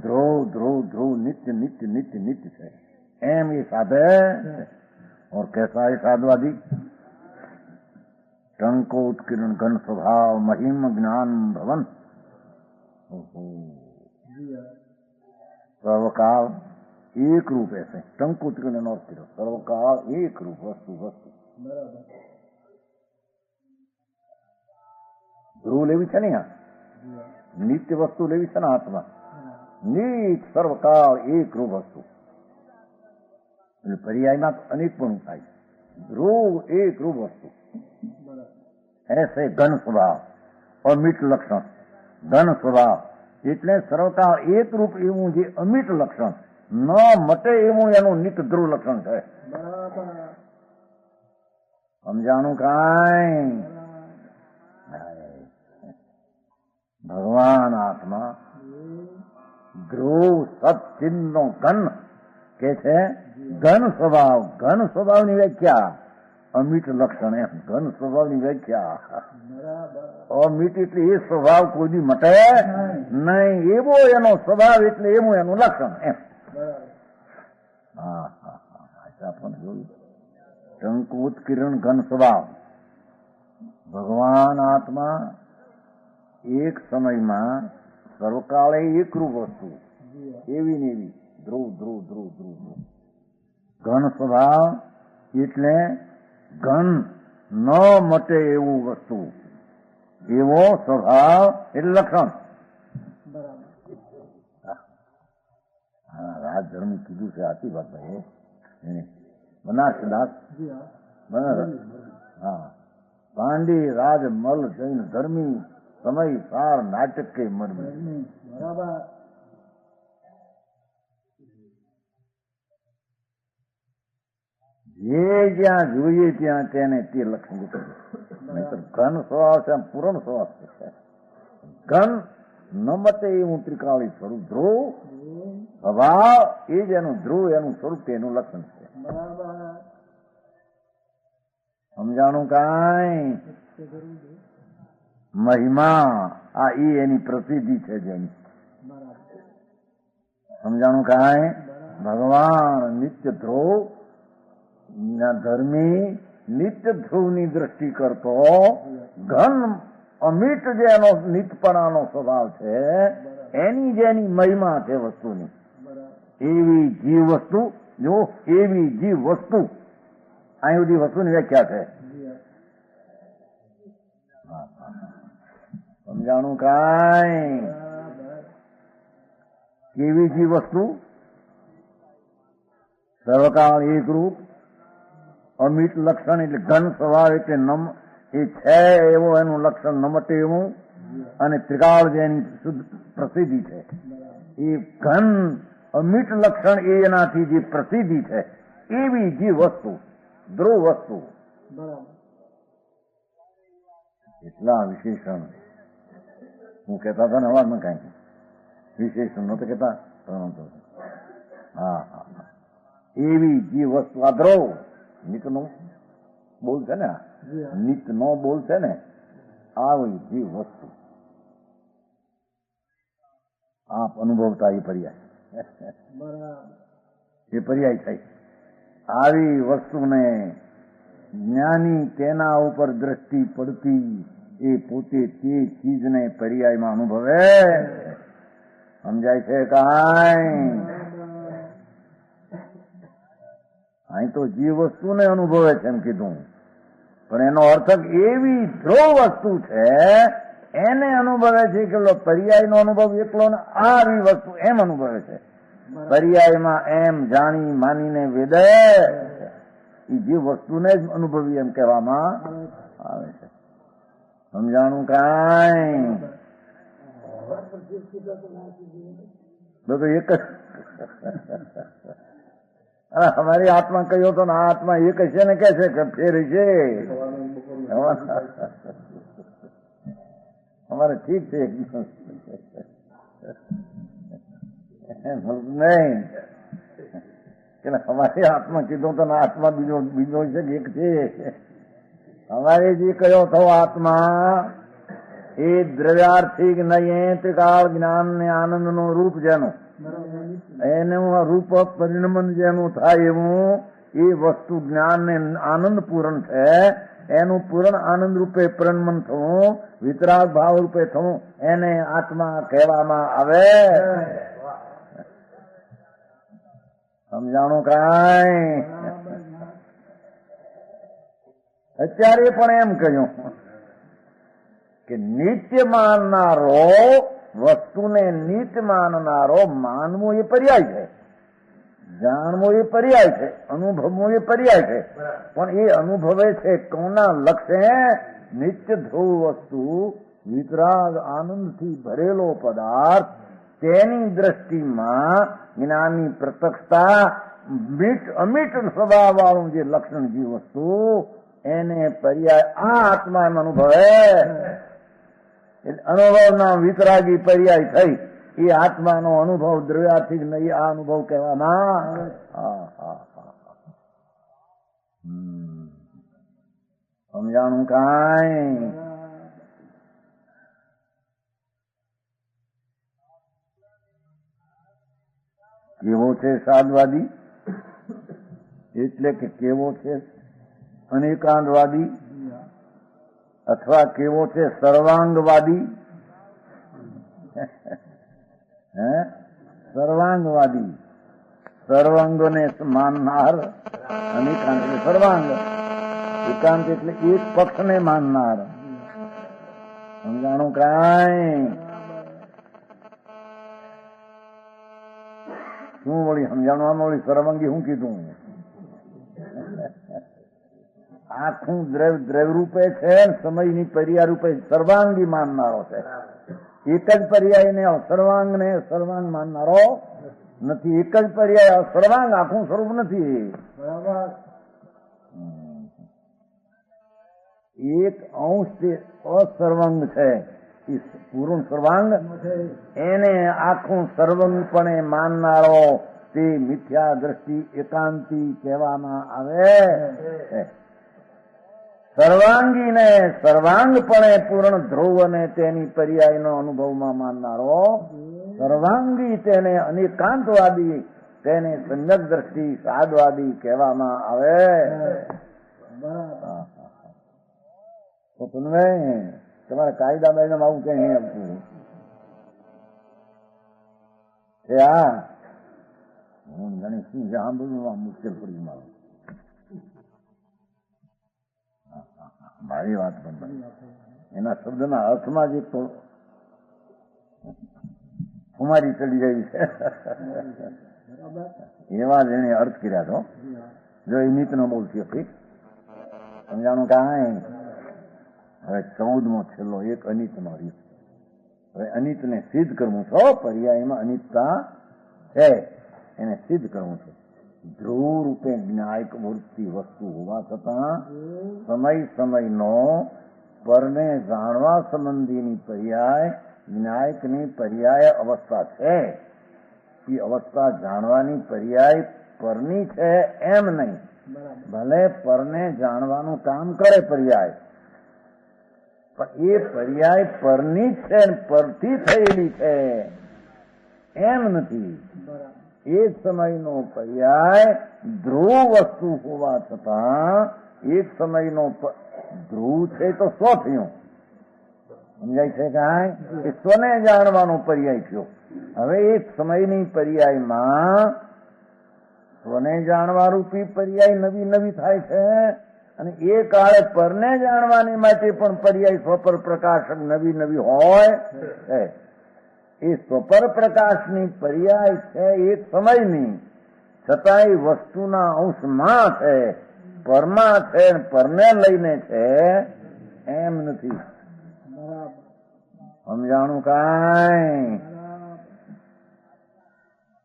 B: ધ્રુવ ધ્રુવ ધ્રુવ નિત્ય નિત્ય નિત્ય નિત્ય છે. એમ ये साधे और कैसा है साधवादी? टंको उत्कीर्ण घन स्वभाव महिम ज्ञान भवन सर्वकाल एक रूप ऐसे टंको उत्कीर्ण और सर्वकाल एक रूप वस्तु वस्तु ધ્રુવ લેવી છે ને નિત્ય વસ્તુ લેવી છે ને આત્મા નિત સર્વકાળ એક રૂપ વસ્તુ એટલે પર્યાયમાં અનેકપણું થાય. ધ્રુવ એક રૂપ વસ્તુ, ऐसे घन स्वभाव અમિત લક્ષણ. ઘન સ્વભાવ એટલે સર્વકાળ એક રૂપ એવું જે અમિત લક્ષણ ન મટે એવું એનું નિત ધ્રુવ લક્ષણ છે. સમજાણું કાંઈ? ભગવાન આત્મા ધ્રુવ સત્ચિન્નો ઘન કે છે. ઘન સ્વભાવ, ઘન સ્વભાવની વ્યાખ્યા અમિત લક્ષણ. એમ ઘન સ્વભાવની વ્યાખ્યા અમિત એટલે એ સ્વભાવ કોઈ દી મટે નહીં, એવો એનો સ્વભાવ એટલે એવું એનું લક્ષણ. એમ હા હા હા પણ જોયું. ટંકુત કિરણ ઘન સ્વભાવ. ભગવાન આત્મા એક સમયમાં સર્વકાળે એકરૂપ વસ્તુ, એવી ને એવી ધ્રુવ ધ્રુવ ધ્રુવ ધ્રુવ ધ્રુવ. ઘન સ્વભાવ એટલે ઘન ન મટે એવું વસ્તુ, એવો સ્વભાવ એટલે લક્ષણ. હા રાજધર્મ કીધું છે, આથી વાત ભાઈ. બનાસદાસ હા પાંડી રાજ મલ જૈન ધર્મી સમય સાર નાટક કે મરમી. બરાબર. જે જ્યાં જોઈએ ત્યાં તેને તે લક્ષણ દેખાય. નહીતર ઘન સ્વભાવ છે, પૂરણ સ્વભાવ છે. ઘન ન મટે એવું ત્રિકાળી સ્વરૂપ ધ્રુવ સ્વભાવ એ જ એનું ધ્રુવ, એનું સ્વરૂપ, એનું લક્ષણ છે. સમજાણું કાંઈ? મહિમા આ ઈ એની પ્રસિદ્ધિ છે જેની. સમજાણું કાંઈ? ભગવાન નિત્ય ધ્રુવ ધર્મી નિત્ય ધ્રુવની દ્રષ્ટિ કરતો ઘન અમિત જે એનો નિતપણાનો સ્વભાવ છે, એની જેની મહિમા છે વસ્તુની, એવી જીવ વસ્તુ. જો એવી જીવ વસ્તુ, અહીં બધી વસ્તુની વ્યાખ્યા છે. સમજાણું કાંઈ? કેવી જીવ વસ્તુ? સર્વકાળ એક રૂપ અમિત લક્ષણ એટલે ઘન સ્વભાવ એટલે નમ એ છે એવો એનું લક્ષણ નમતે એવું, અને ત્રિકાળ જેની શુદ્ધ પ્રસિદ્ધિ છે. એ ઘન અમિત લક્ષણ એ એનાથી જે પ્રસિદ્ધિ છે એવી જે વસ્તુ ધ્રુવ વસ્તુ. એટલા વિશેષણ હું કહેતા હતા ને અવાજમાં કાંઈ વિશેષણ નતો કહેતા. હા હા એવી જે વસ્તુ આ ધ્રુવ નિત નો બોલ છે ને, નિત નો બોલ છે ને, આવી જે વસ્તુ આપ અનુભવતા એ પર્યાય, એ પર્યાય થાય. આવી વસ્તુને જ્ઞાની તેના ઉપર દ્રષ્ટિ પડતી એ પોતે તે ચીજને પર્યાયમાં અનુભવે. સમજાય છે કાંઈ? અહીં તો જીવ વસ્તુને અનુભવે છે એમ કીધું, પણ એનો અર્થ એવી ધ્રુવ વસ્તુ છે એને અનુભવે છે. કે પર્યાયનો અનુભવ એકલો ને આવી વસ્તુ એમ અનુભવે છે. પર્યાયમાં એમ જાણી માનીને વેદે એ જીવ વસ્તુને જ અનુભવી એમ કહેવામાં આવે છે. સમજાણું કાંઈ? બધું એક જ. અમારી આત્મા કહ્યો તો ને, આ આત્મા એક છે ને કે છે કે ફેર છે. અમારે ઠીક છે નહીં કે અમારી આત્મા કીધું તો આત્મા બીજો બીજો છે કે એક છે. અમારે જે કયો થો આત્મા એ દ્રવ્યાર્થિક નહીં ત્રિકાળ જ્ઞાન ને આનંદ નું રૂપ જેનું એનું રૂપ પરિણમન જેનું થાય એવું એ વસ્તુ જ્ઞાન ને આનંદ પૂરણ છે. એનું પૂરણ આનંદ રૂપે પરિણમન થવું, વિતરાગ ભાવ રૂપે થવું, એને આત્મા કહેવામાં આવે. સમજાણું કાંઈ? અત્યારે પણ એમ કહ્યું કે નિત્ય માનનારો વસ્તુને નિત્ય માનનારો માનવું એ પર્યાય છે. જાણવો એ પર્યાય છે, અનુભવવો એ પર્યાય છે, પણ એ અનુભવે છે કોના લક્ષે? નિત્ય ધ્રુવ વસ્તુ, વિતરાગ આનંદથી ભરેલો પદાર્થ, તેની દ્રષ્ટિમાં જ્ઞાની પ્રત્યક્ષતા અમિટ સ્વભાવ વાળું જે લક્ષણ જે વસ્તુ એને પર્યાય આ આત્મા એમ અનુભવે. અનુભવના વિતરાગી પર્યાય થઈ એ આત્માનો અનુભવ દ્રવ્યાર્થી નહીં, આ અનુભવ કહેવામાં. સમજાણું કાંઈ? કેવો છે સાદવાદી? એટલે કે કેવો છે અનેકાંતવાદી, અથવા કેવો છે સર્વાંગવાદી? સર્વાંગવાદી, સર્વાંગોને માનનાર. અનેકાંત એટલે સર્વાંગ, એકાંત એટલે એક પક્ષને માનનાર. સમજાણું કાંઈ? શું વળી સમજાણું? આમાં વળી સર્વાંગી શું કીધું? આખું દ્રવ્ય રૂપે છે, સમયની પર્યાય રૂપે સર્વાંગી માનનારો છે. એક જ પર્યાયને સર્વાંગ ને સર્વાંગ માનનારો નથી. એક જ પર્યાય સર્વાંગ આખું સ્વરૂપ નથી. બરાબર. એક અંશ તે અસર્વાંગ છે, પૂર્ણ સર્વાંગ, એને આખું સર્વંગપણે માનનારો તે મિથ્યા દ્રષ્ટિ એકાંતી કહેવામાં આવે. સર્વાંગીને સર્વાંગપણે પૂર્ણ ધ્રુવ અને તેની પર્યાયનો અનુભવમાં માનનારો સર્વાંગી, તેને અનેકાંતવાદી, તેને સમ્યક દ્રષ્ટિ સાદવાદી કહેવામાં આવે. તો તમે તમારા કાયદા બાયદા આવું કઈ નહીં આવતું. હું જાણી શું સાંભળવું મુશ્કેલ પડી મારું. મારી વાત પણ એના શબ્દના અર્થમાં જ એક તો કુમારી ચડી જાય છે. એવા જ એને અર્થ કર્યા તો જો એ નીત ન બોલતી હતી. સમજાણું કાંઈ? હવે 14મો છેલ્લો એક અનિતનો રીત. હવે અનિતને સિદ્ધ કરવું છો, પર્યાયમાં અનિતતા છે એને સિદ્ધ કરવું છે. ધ્રુવ રૂપે જ્ઞાયક વૃત્તિ વસ્તુ હોવા છતાં સમયનો પરને જાણવા સંબંધીની પર્યાય જ્ઞાયકની પર્યાય અવસ્થા છે. એ અવસ્થા જાણવાની પર્યાય પરની છે એમ નહીં. ભલે પરને જાણવાનું કામ કરે પર્યાય, પણ એ પર્યાય પરની જ છે, પરથી થયેલી છે એમ નથી. એક સમયનો પર્યાય ધ્રુવ વસ્તુ હોવા છતાં એક સમયનો ધ્રુવ છે તો સ્વ થયું. સમજાય છે કાંઈ? એ સ્વને જાણવાનો પર્યાય થયો. હવે એક સમયની પર્યાયમાં સ્વને જાણવા રૂપી પર્યાય નવી નવી થાય છે, અને એ કાળે પરને જાણવાની માટે પણ પર્યાય સ્વપર પ્રકાશક નવી નવી હોય. એ સ્વપર પ્રકાશની પર્યાય છે એક સમયની, છતાંય વસ્તુના અંશમાં છે, પરમાં છે, પરને લઈને છે એમ નથી. સમજાણું કાંઈ?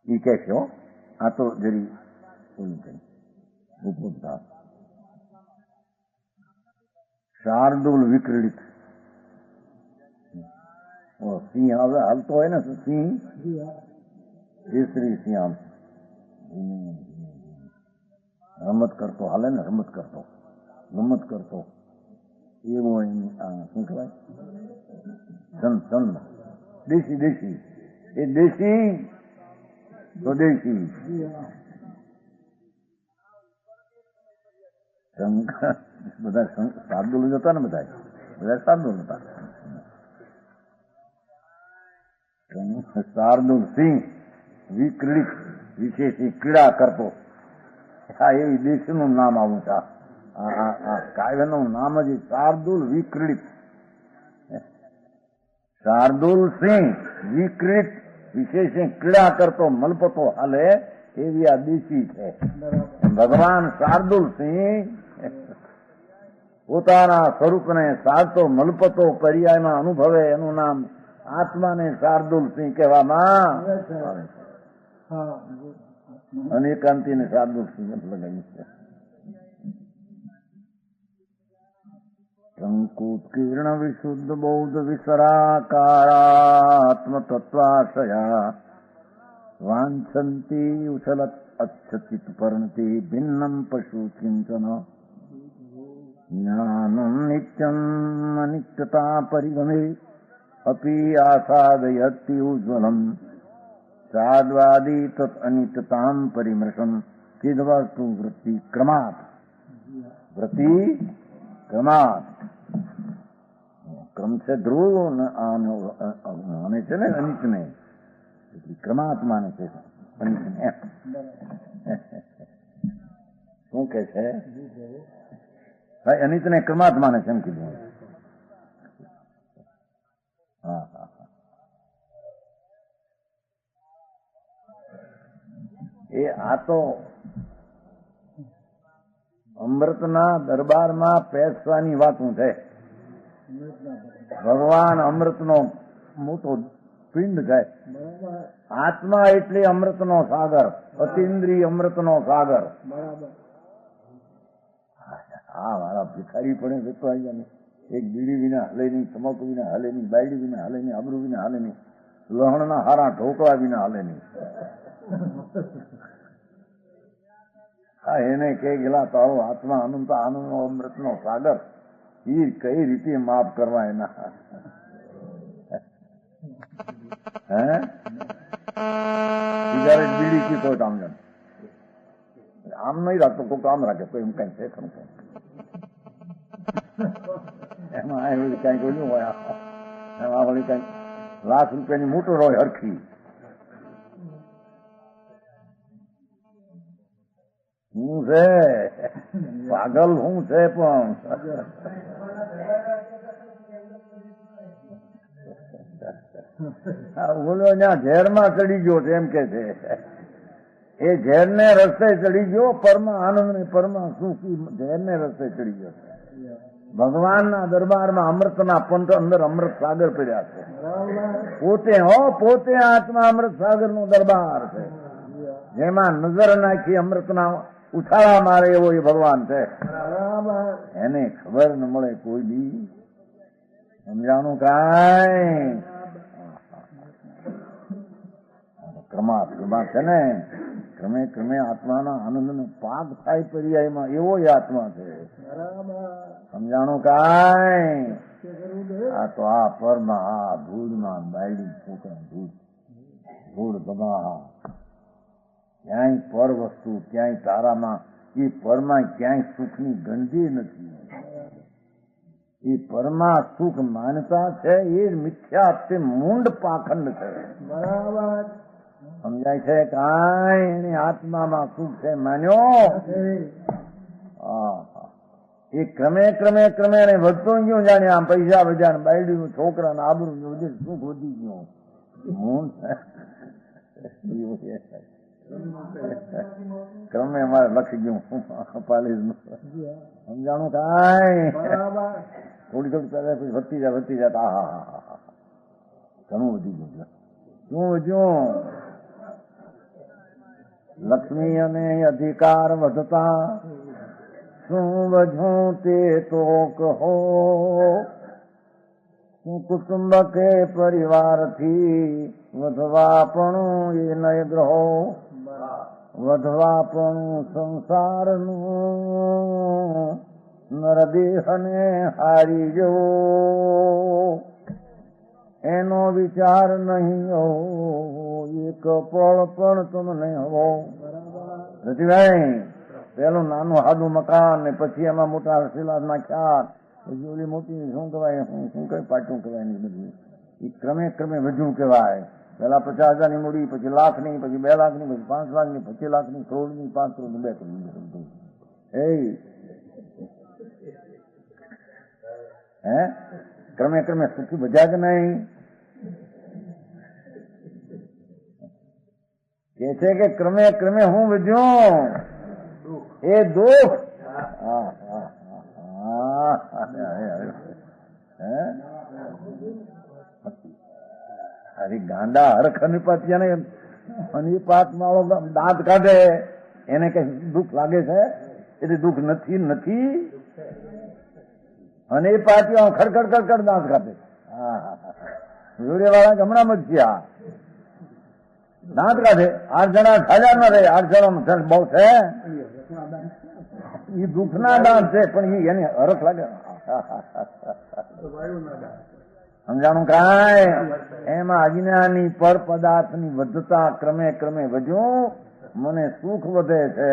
B: ઈ કે છો આ તો જરી ઉપભોગતા શાર્દુલ વિક્રીડિત સિંહ હવે હાલતો હોય ને, સિંહ કેસરી સિંહ આમ રમત કરતો હાલે ને, રમત કરતો ગમત કરતો એવો શું કહેવાય સન દેશી દેશી એ દેશી સ્વદેશી બધા શાર્દુલ જ હતા ને, બધા શાર્દુલ હતા. શાર્દુલ સિંહ વિક્રીડિત વિશેષી ક્રીડા કરતો, આ એવી દેશનું નામ આવું છે. આ કાવ્યનું નામ જ શાર્દુલ વિક્રીડિત. શાર્દુલ સિંહ વિક્રીડિત વિશેષી ક્રીડા કરતો મલપતો હાલે એવી આ દેશી છે. ભગવાન શાર્દુલસિંહ પોતાના સ્વરૂપને સાચો મલપતો પર્યાયમાં અનુભવે એનું નામ આત્માને શાર્દુલસિંહ કહેવામાં આવે છે. અનેકાંતિને શાર્દુલસિંહ લગાવ્યું છે. સંકુત્કીર્ણ વિશુદ્ધ બૌદ્ધ વિસરાકારાત્મ તત્વાશયા વાંછંતી ઉછલ અચ્છચિત પરણતિ ભિન્નમ પશુ કિંચન જ્ઞાનમ નિત્યમ અનિત્યતા પરિગમે અપી આસાદયતિ ઉજ્જવલમ સાદ્વાદી તત અનિત્યતામ પરિમૃશમ કિદ્વસ્તુ વૃત્તિ ક્રમાત વૃત્તિ ક્રમાત ક્રમ છે ધ્રુવ માને છે ને અનિત ને ક્રમાત માને છે અનિત ને શું કે છે ભાઈ અનિત ને ક્રમાત માને છે એમ કીધું. હા હા એ આ તો અમૃતના દરબારમાં પેસવાની વાતું છે. ભગવાન અમૃતનો મોટો પિંડ છે. આત્મા એટલે અમૃતનો સાગર, અતિન્દ્રિય અમૃતનો સાગર. હા મારા ભિખારી પણ વેચવા ગયા ને એક બીડી વિના હલે નહીં, તમાકુ વિના હલે નહીં, બાયડી વિના હલે નહીં, આબરૂ વિના હલે નહીં, લહણના હારા ઢોકળા વિના હલે નહીં. એને કે ગયેલા તારો આત્મા અનંત આનંદનો અમૃતનો સાગર, એ કઈ રીતે માફ કરવા એના? હે સિગારેટ બીડી પીતો આમ જાણ આમ નહીં રાખતો, કોઈ કામ રાખે તો એમ કઈ છે ખરું એમાં એવું કઈ કોઈ હોય. એમાં વળી કઈ લાખ રૂપિયાની મોટર હોય હરખી. શું છે પાગલ? શું છે પણ બોલો ત્યાં ઝેરમાં ચડી ગયો છે એમ કે છે. એ ઝેરને રસ્તે ચડી ગયો, પરમાં આનંદ ને પરમાં સુખ ઝેરને રસ્તે ચડી ગયો છે. ભગવાનના દરબારમાં અમૃતના પંથ અંદર અમૃત સાગર પડ્યા છે. પોતે આત્મા અમૃત સાગર નો દરબાર છે, જેમાં નજર નાખી અમૃતના ઉછાળા મારે એવો એ ભગવાન છે. એને ખબર ન મળે કોઈ બી સમજાણું કાંઈ. ક્રમાત છે ને, ક્રમે ક્રમે આત્માના આનંદનો પાક થાય પર્યાયમાં એવો એ આત્મા છે. સમજાણું કાંઈ. આ તો આ પરમાં આ ધૂળમાં બાયડી છોકરા ધૂળ દબા ક્યાંય પર વસ્તુ, ક્યાંય તારામાં એ પરમાં ક્યાંય સુખની ગંધી નથી. એ પરમાં સુખ માનતા છે એ મિથ્યા, તે મૂંડ પાખંડ છે. બરાબર સમજાય છે કાંઈ? એની આત્મામાં સુખ છે માન્યો. એ ક્રમે ક્રમે ક્રમે એને વધતો ગયો. જાણે આમ પૈસા બધા બાયડીનું છોકરા ને આબરૂ બધું સુખ વધી ગયું. મૂંડ ક્રમે અમારે લખી ગયું પાલીસ નું. સમજાણું કાંઈ? થોડી થોડી પહેલા વધતી જાય. હા ઘણું વધી ગયું. શું વધ્યું? લક્ષ્મી અને અધિકાર વધતા શું વધ્યું તે તો કહો. શું કુટુંબ કે પરિવારથી વધવા પણ એ નય ગ્રહો, વધવા પણ સંસારનું નરદેહને હારી જવો, એનો વિચાર નહીં એક પળ પણ તમને હવો. રતિભાઈ પેલું નાનું હાદું મકાન ને પછી એમાં મોટા હરસિલા નાખ્યા, પછી ઓલી મોટી શું કહેવાય, શું કઈ પાટું કહેવાય ને બધું એ ક્રમે ક્રમે વધ્યું કહેવાય. પેલા 50,000 ની મૂડી, પછી લાખની, પછી 2 લાખની, પછી 5 લાખની, 25 લાખની, કરોડની, 5 કરોડની, 2 કરોડની. હે ક્રમે ક્રમે સુખી વધ્યા કે નહીં? કે છે કે ક્રમે ક્રમે હું વધ્યું એ દુઃખ. અરે ગાંડા હરખ અનિપાત્યાને અનિપાત વાળો દાંત કાઢે એને કઈ દુઃખ લાગે છે? એટલે દુઃખ નથી નથી. અનિપાત્યો ખડખડ ખડખડ દાંત કાઢે. જોડે વાળા હમણાં મજ્યા દાંત કાઢે. 8 જણા હાજર ના રહે. 8 જણા બહુ છે. એ દુઃખના દાંત છે પણ એને હરખ લાગે. સમજાણું કાંઈ? એમાં અજ્ઞાની પર પદાર્થની વધતા ક્રમે ક્રમે વધ્યું મને સુખ વધે છે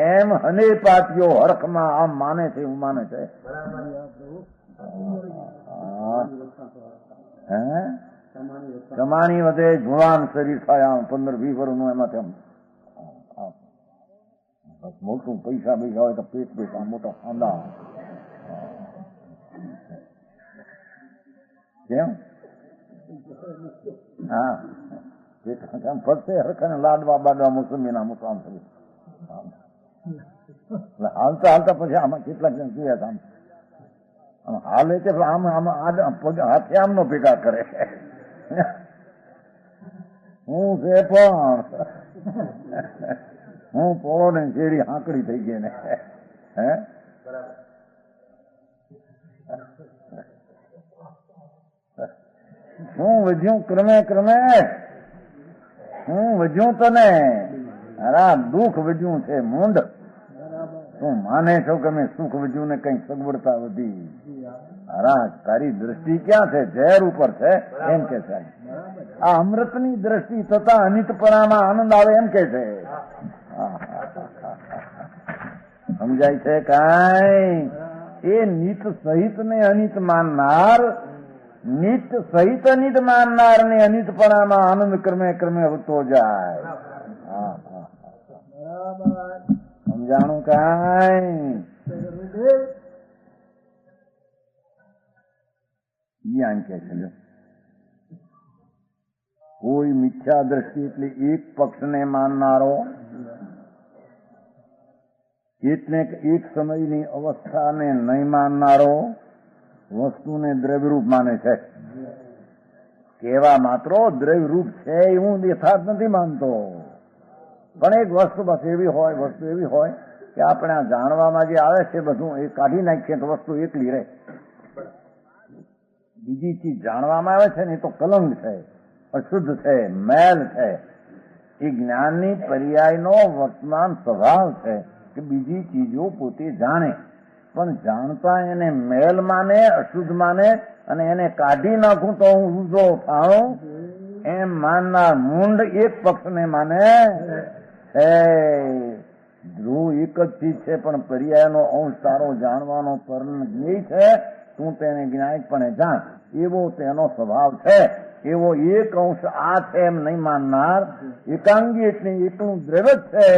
B: એમ હનેપાતીઓ હરખમાં આમ માને છે. હું માને છે કમાણી વધે જુવાન શરીર થાય 15-20 વર્ષનું એમાંથી મોટું પૈસા હોય તો પેટ મોટા ખાંડા કેમ? હા ફરશે હરખાને લાડવા બાડવા મોસમીના મોટા હાલતા હાલતા પછી આમાં કેટલાક જણ જોયા હતા આમ હાલે છે આમ હાથે આમ નો ભેગા કરે. હું છે પણ હું પોળો ને શેરી હાંકડી થઈ ગઈ ને. હે હું વધ્યું ક્રમે ક્રમે હું વધ્યું તને. અરા દુઃખ વધ્યું છે મૂંડ. તું માને છો કે મેં સુખ વધ્યું ને કઈ સગવડતા વધી? અરા તારી દ્રષ્ટિ ક્યાં છે? ઝેર ઉપર છે એમ કે છે. આ અમૃતની દ્રષ્ટિ થતા અનિતપણામાં આનંદ આવે એમ કે છે. સમજાય છે કાંઈ? એ નિત સહિત ને અનિત માનનાર, નિત સહિત અનિત માનનાર ને અનિતપણામાં આનંદ ક્રમે ક્રમે વધતો જાય. સમજાણું કાંઈ? આમ કે છે કોઈ મિથ્યા દ્રષ્ટિ એટલે એક પક્ષને માનનારો, એટલે એક સમયની અવસ્થાને નહીં માનનારો વસ્તુને દ્રવ્યરૂપ માને છે. કેવા માત્રો દ્રવ્યરૂપ છે એવું યથાર્થ નથી માનતો. પણ એક વસ્તુ બસ એવી હોય, વસ્તુ એવી હોય કે આપણે આ જાણવામાં જે આવે છે બધું એ કાઢી નાખીએ તો વસ્તુ એકલી રહે. બીજી ચીજ જાણવામાં આવે છે ને એ તો કલંક છે, અશુદ્ધ છે, મેલ છે. એ જ્ઞાનની પર્યાયનો વર્તમાન સ્વભાવ છે કે બીજી ચીજો પોતે જાણે પણ જાણતા એને મેલ માને, અશુદ્ધ માને અને એને કાઢી નાખું તો હું રૂજો થાઉં એમ માનનાર મૂંડ એક પક્ષને માને છે. ધ્રુવ એક જ ચીજ છે પણ પર્યાયનો અંશ તારો જાણવાનો જ્ઞેય છે. તું તેને જ્ઞાયકપણે જાણ એવો તેનો સ્વભાવ છે. એવો એક અંશ આ છે એમ નહીં માનનાર, એકાંગી એટલે એકલું દ્રવ્ય છે,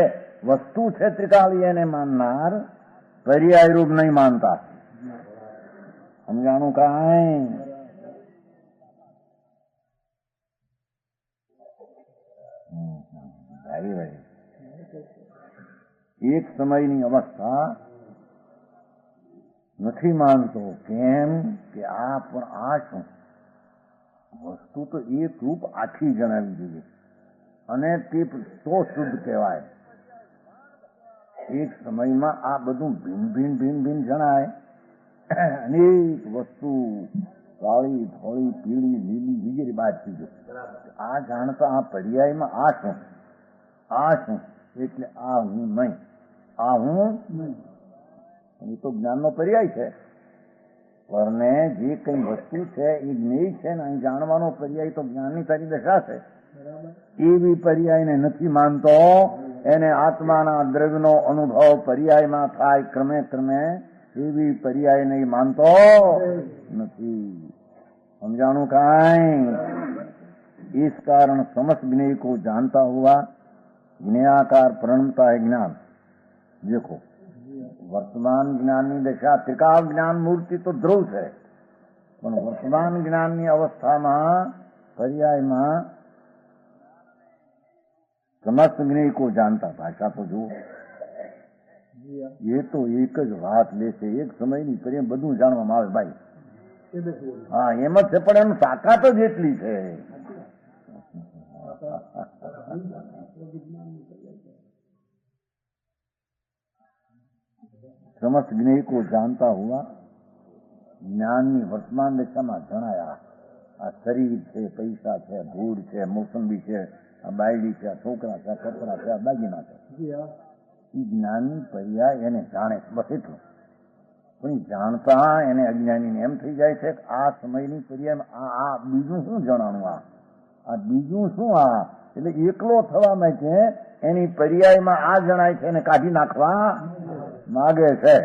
B: વસ્તુ છે ત્રિકાળી એને માનનાર, પર્યાય રૂપ નહીં માનતા. સમજાણું કાંઈ? એક સમયની અવસ્થા નથી માનતો. કેમ કે આ પણ આ શું વસ્તુ તો એક રૂપ આખી જણાવી જોઈએ અને તે તો શુદ્ધ કહેવાય. એક સમયમાં આ બધું ભિન્ન ભિન્ન ભિન્ન ભિન્ન જણાય. અનેક વસ્તુ કાળી, ધોળી, પીળી, લીલી વગેરે બાદ થઈ. આ જાણતા આ પર્યાયમાં આ શું, આ શું એટલે આ હું નહીં, આ હું એ તો જ્ઞાનનો પર્યાય છે. પરને જે કઈ વસ્તુ છે એ જ્ઞેય છે ને અહીં જાણવાનો પર્યાય તો જ્ઞાનની તારી દશા છે. એવી પર્યાયને નથી માનતો. એને આત્માના દ્રવ્યનો અનુભવ પર્યાયમાં થાય ક્રમે ક્રમે, એવી પર્યાય નહીં માનતો નથી. समझाणु काई। इस कारण समस्त ज्ञेय को जानता हुआ ज्ञेयाकार प्रणमता है ज्ञान। देखो वर्तमान ज्ञान की दशा त्रिकाल ज्ञान मूर्ति तो ध्रुव है, पण वर्तमान ज्ञान की अवस्था में पर्याय में समस्त ज्ञेय को जानता भाषा तो જુઓ એ તો એક જ વાત લેશે એક સમયની પર્યે બધું જાણવામાં આવે ભાઈ હા એમ જ છે પણ એનું તાકાત જ એટલી છે समस्त ज्ञेय को जानता हुआ જ્ઞાનની વર્તમાન દશામાં જણાયા આ શરીર છે પૈસા છે ધૂળ છે મોસંબી છે આ બાયડી છે આ છોકરા છે આ કપડા છે આ દાગીના છે એ જ્ઞાનની પર્યાય એને જાણે બસ એટલું પણ જાણતા એને અજ્ઞાનીને એમ થઈ જાય છે કે આ સમયની પર્યાય આ બીજું શું જણાનું આ બીજું શું આ એટલે એકલો થવામાં છે એની પર્યાયમાં આ જણાય છે એને કાઢી નાખવા માગે છે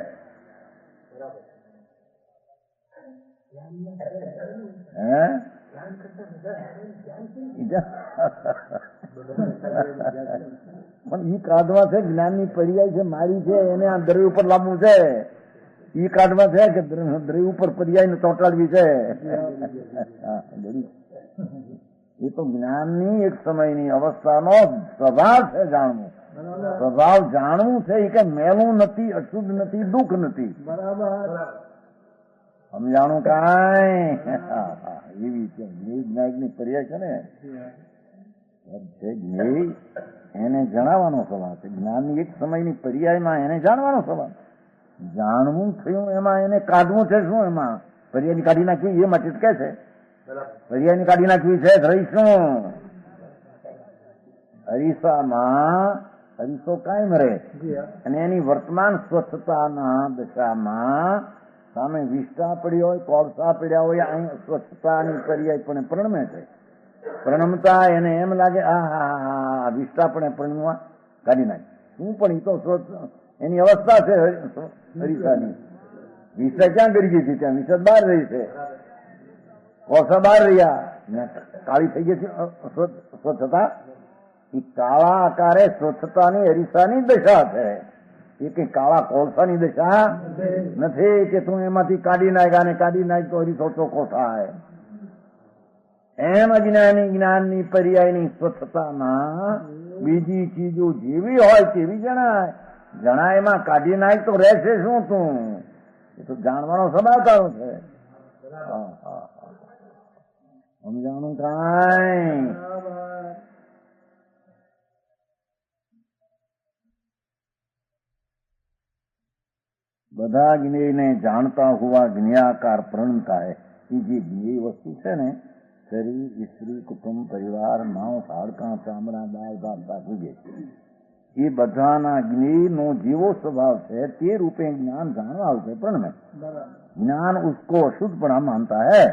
B: પણ ઈ કાઢવા છે જ્ઞાનની પર્યાય છે મારી છે એને આ દ્રવ્ય ઉપર લાવવું છે ઈ કાઢવા છે કે દ્રવ્ય ઉપર પર્યાય ચોંટાડવી છે એ તો જ્ઞાનની એક સમયની અવસ્થાનો સ્વભાવ છે જાણવું સ્વભાવ જાણવું છે એ કે મેલું નથી અશુદ્ધ નથી દુઃખ નથી સમજાણું કાંઈ એવી છે જ્ઞાનની પર્યાય છે ને જ્ઞેય એને જણાવવાનો સ્વભાવ છે જ્ઞાનની એક સમયની પર્યાયમાં એને જાણવાનો સ્વભાવ જાણવું થયું એમાં એને કાઢવું છે શું એમાં પર્યાયની કાઢી નાખવી એ માટે કે છે પર્યાયની કાઢી નાખવી છે રહી શું અરીસામાં અરીસો કાયમ રહે અને એની વર્તમાન સ્વચ્છતાના દશામાં સામે વિષ્ટા પડી હોય કોળસા પડ્યા હોય અહીં સ્વચ્છતાની પર્યાય પણ પ્રણમે છે પ્રણમતા એને એમ લાગે આ વિષ્ટા પણ પ્રણમવા કાઢી નાખે શું પણ એ તો એની અવસ્થા છે અરીસાની વિષ્ટા ક્યાં કરી ગઈ છે ત્યાં વિષદ બહાર રહી છે કોળસા બહાર રહ્યા કાળી થઈ ગઈ છે સ્વચ્છતા એ કાળા આકારે સ્વચ્છતાની અરીસાની દશા છે એ કઈ કાળા કોલસાની દશા નથી કે તું એમાંથી કાઢી નાખ અને કાઢી નાખ તો હરીસો ચોખ્ખો થાય એમ અજ્ઞાની જ્ઞાનની પર્યાયની સ્વચ્છતામાં બીજી ચીજો જેવી હોય તેવી જણાય એમાં કાઢી નાખ તો રહેશે શું તું એ તો જાણવાનો સ્વભાવ તારો છે સમજાણું કાંઈ બધા જ્ઞેયને જાણતા હુआ જ્ઞેયાકાર પ્રણતા હૈ એ જે જ્ઞેય વસ્તુ છે ને શરીર સ્ત્રી કુટુંબ પરિવાર માંસ હાડકાં ચામડા દાળ ભાત ભાગી એ બધાના જ્ઞેયનો જેવો સ્વભાવ છે તે રૂપે જ્ઞાન જાણવા આવશે પણ જ્ઞાન ઉસકો અશુદ્ધપણા માનતા હૈ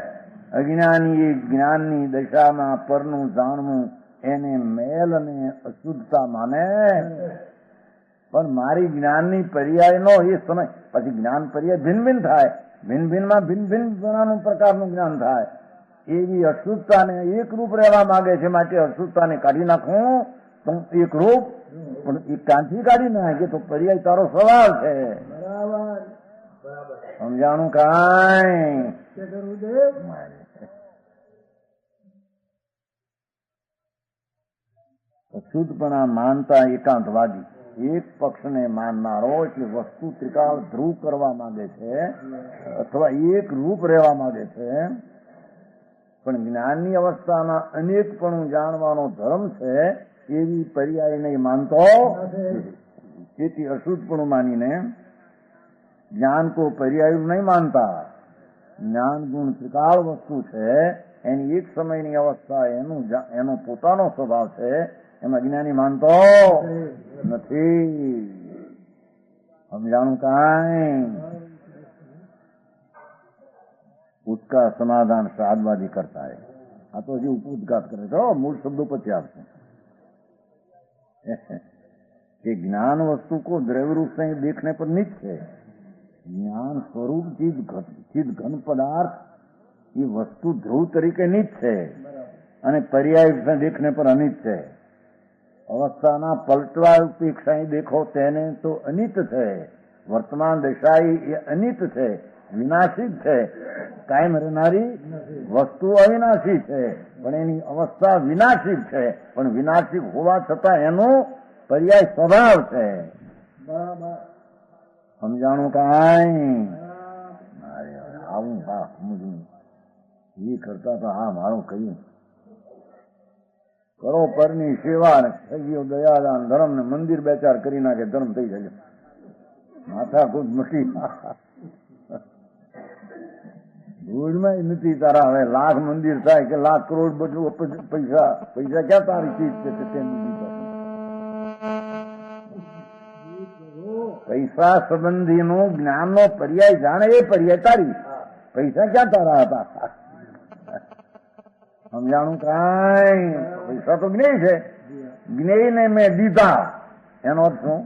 B: અજ્ઞાની એ જ્ઞાનની દશામાં પરનું જાણવું એને મેલ અને અશુદ્ધતા માને પણ મારી જ્ઞાનની પર્યાયનો એ સમય પછી જ્ઞાન પર્યાય ભિન્ન ભિન્ન થાય ભિન્ન ભિન્નમાં ભિન્ન ભિન્ન પ્રકારનું જ્ઞાન થાય એવી અશુદ્ધતાને એક રૂપ રહેવા માંગે છે માટે અશુદ્ધતાને કાઢી નાખવું તો એક રૂપ પણ એ ક્યાંથી કાઢી નાખે તો પર્યાય તારો સવાલ છે સમજાણું કાંઈ અશુદ્ધપણા માનતા એકાંતવાદી એક પક્ષને માનનારો એટલે વસ્તુ ત્રિકાળ ધ્રુવ કરવા માંગે છે અથવા એક રૂપ રહેવા માંગે છે પણ જ્ઞાનની અવસ્થામાં અનેકપણું જાણવાનો ધર્મ છે એવી પર્યાય નહીં માનતો તેથી અશુદ્ધપણું માનીને જ્ઞાન કો પર્યાય નહીં માનતા જ્ઞાન ગુણ ત્રિકાળ વસ્તુ છે એની એક સમયની અવસ્થા એનો પોતાનો સ્વભાવ છે એમાં જ્ઞાની માનતો નથી સમજાણું કાંઈ उसका समाधान श्राद्धवादी करता है આ તો હજી ઉપોદઘાત કરે છે મૂળ શબ્દો પછી આપશે कि ज्ञान वस्तु को द्रव्य रूप से देखने पर नित्य है ज्ञान स्वरूप चीज घन पदार्थ ये वस्तु ध्रुव तरीके नित्य है અને પર્યાય से देखने पर अनित्य है અવસ્થાના પલટવા અપેક્ષા દેખો તેને તો અનિત છે વર્તમાન દશા એ અનિત છે વિનાશી છે કાયમ રહેનારી વસ્તુ અવિનાશી છે પણ એની અવસ્થા વિનાશિક છે, પણ વિનાશિક હોવા છતાં એનો પર્યાય સ્વભાવ છે. સમજાણું કાંઈ? આવું હા સમજવું એ કરતા તો હા મારું કહ્યું કરો પરની સેવા ને સજીવ દયાદાન ધર્મ ને મંદિર બે ચાર કરી નાખે ધર્મ થઈ જાય. માથા ખુદ મટી રોજમાં નથી તારા હવે લાખ મંદિર થાય કે લાખ કરોડ બધું પૈસા પૈસા ક્યાં તારી ચીજ છે પૈસા સંબંધીનો જ્ઞાનનો પર્યાય જાણે એ પર્યાય તારી, પૈસા ક્યાં તારા હતા? સમજાણું કાંઈ? પૈસા તો જ્ઞેય છે, જ્ઞેયને મેં દીધા એનો અર્થ શું?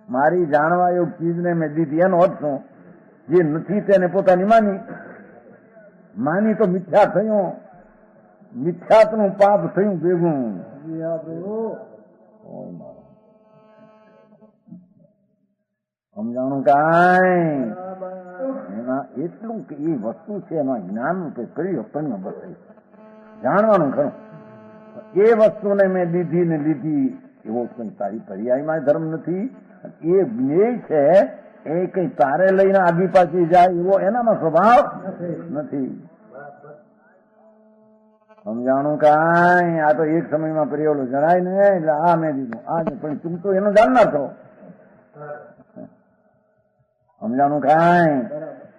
B: મારી જાણવા યોગ ચીજને મેં દીધી એનો અર્થ શું? જે નથી તેને પોતાની માની તો મિથ્યા થયું, મિથ્યાતનું પાપ થયું ભેગું. સમજાણું કાંઈ? એના એટલું કે એ વસ્તુ છે એમાં જ્ઞાન રૂપે કરી આપણને બતાવી જાણવાનું ખરું. એ વસ્તુને મેં દીધી ને લીધી એવો કઈ તારી પર્યાયમાં ધર્મ નથી. એ જ્ઞેય છે એ કઈ તારે લઈને આગી પાછી જાય એવો એનામાં સ્વભાવ નથી. સમજાણું કાંઈ? આ તો એક સમયમાં પર્યોલો જણાય ને એટલે આ મેં દીધું આ પણ તું તો એનો જાણનાર છો. સમજાણું કાંઈ?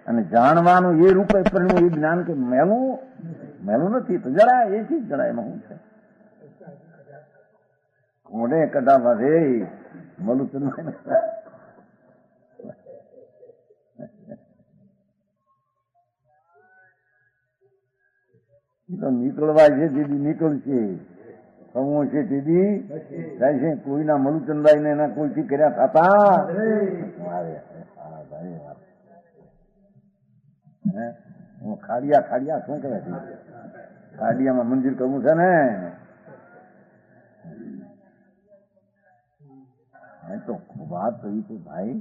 B: અને જાણવાનું એ રૂપે પરિણ્યું એ જ્ઞાન કે મેલું નથી તો જરા એ ચીજ જણાય એમાં શું છે? કોને કઢાવા રે મલું તો નીકળવા છે દીદી નીકળશે, સમૂહ છે દીદી થાય છે. કોઈના મલુચંદાઈ ને એના કોઈથી કર્યા થતા ખાડિયા શું કરે છે? ખાડિયામાં મંદિર કરવું છે ને તો વાત તો એ છે ભાઈ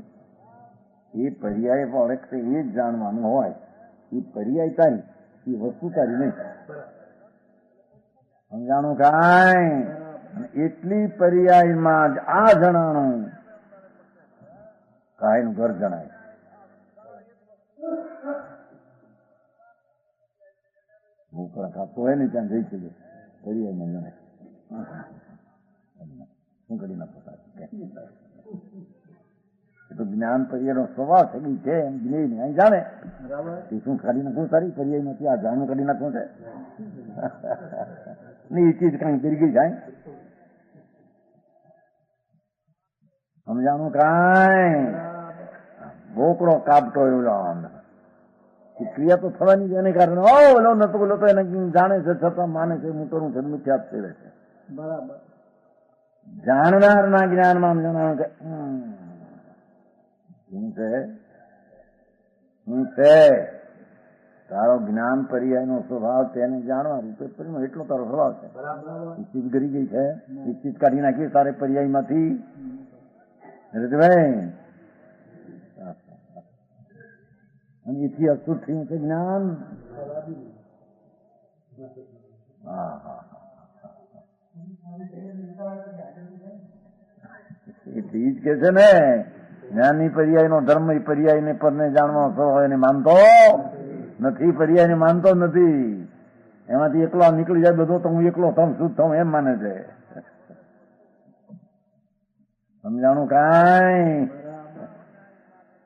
B: એ પર્યાય વખતે એ જ જાણવાનું હોય. એ પર્યાય તારી એ વસ્તુ તારી નહીં. સમજાણું કાંઈ? એટલી પર્યાયમાં જ આ જણાણું કાયનું ઘર જણાય. ભૂખા ખાતો હોય ને ત્યાં જઈ છે પર્યાયમાં જણાય. શું કરી નાખો એ તો જ્ઞાન પર્યાયનો સ્વભાવ છે એમ જ્ઞેય અહીં જાણે એ શું કાઢી નાખવું સારી પર્યાય નથી. આ જાણવું કાઢી નાખવું છે ને એ ચીજ કઈ કરી ગઈ જાય. સમજાણું કાંઈ? બોકડો કાપતો એવું ક્રિયા તો થવાની જ એને કારણે ઓલો નતો બોલો તો એને જાણે છે છતાં માને છે હું કરું છું મિથ્યાત કરે છે. બરાબર. જાણનારના જ્ઞાનમાં જણાવું કે શું છે તારો જ્ઞાન પર્યાયનો સ્વભાવ તેને જાણવા રૂપે એટલો તારો સ્વભાવ છે. ચીજ કરી ગઈ છે એ ચીજ કાઢી નાખી તારે પર્યાયમાંથી. અને એથી અશુદ્ધ થયું છે જ્ઞાન. એ જ કે છે ને જ્ઞાનની પર્યાય નો ધર્મ એ પર્યાય ને પરને જાણવાનો સ્વભાવ એને માનતો નથી. પર્યાય ને માનતો નથી. એમાંથી એકલો નીકળી જાય બધો તો હું એકલો થઉં શુદ્ધ થઉં એમ માને છે. સમજાણું કાંઈ?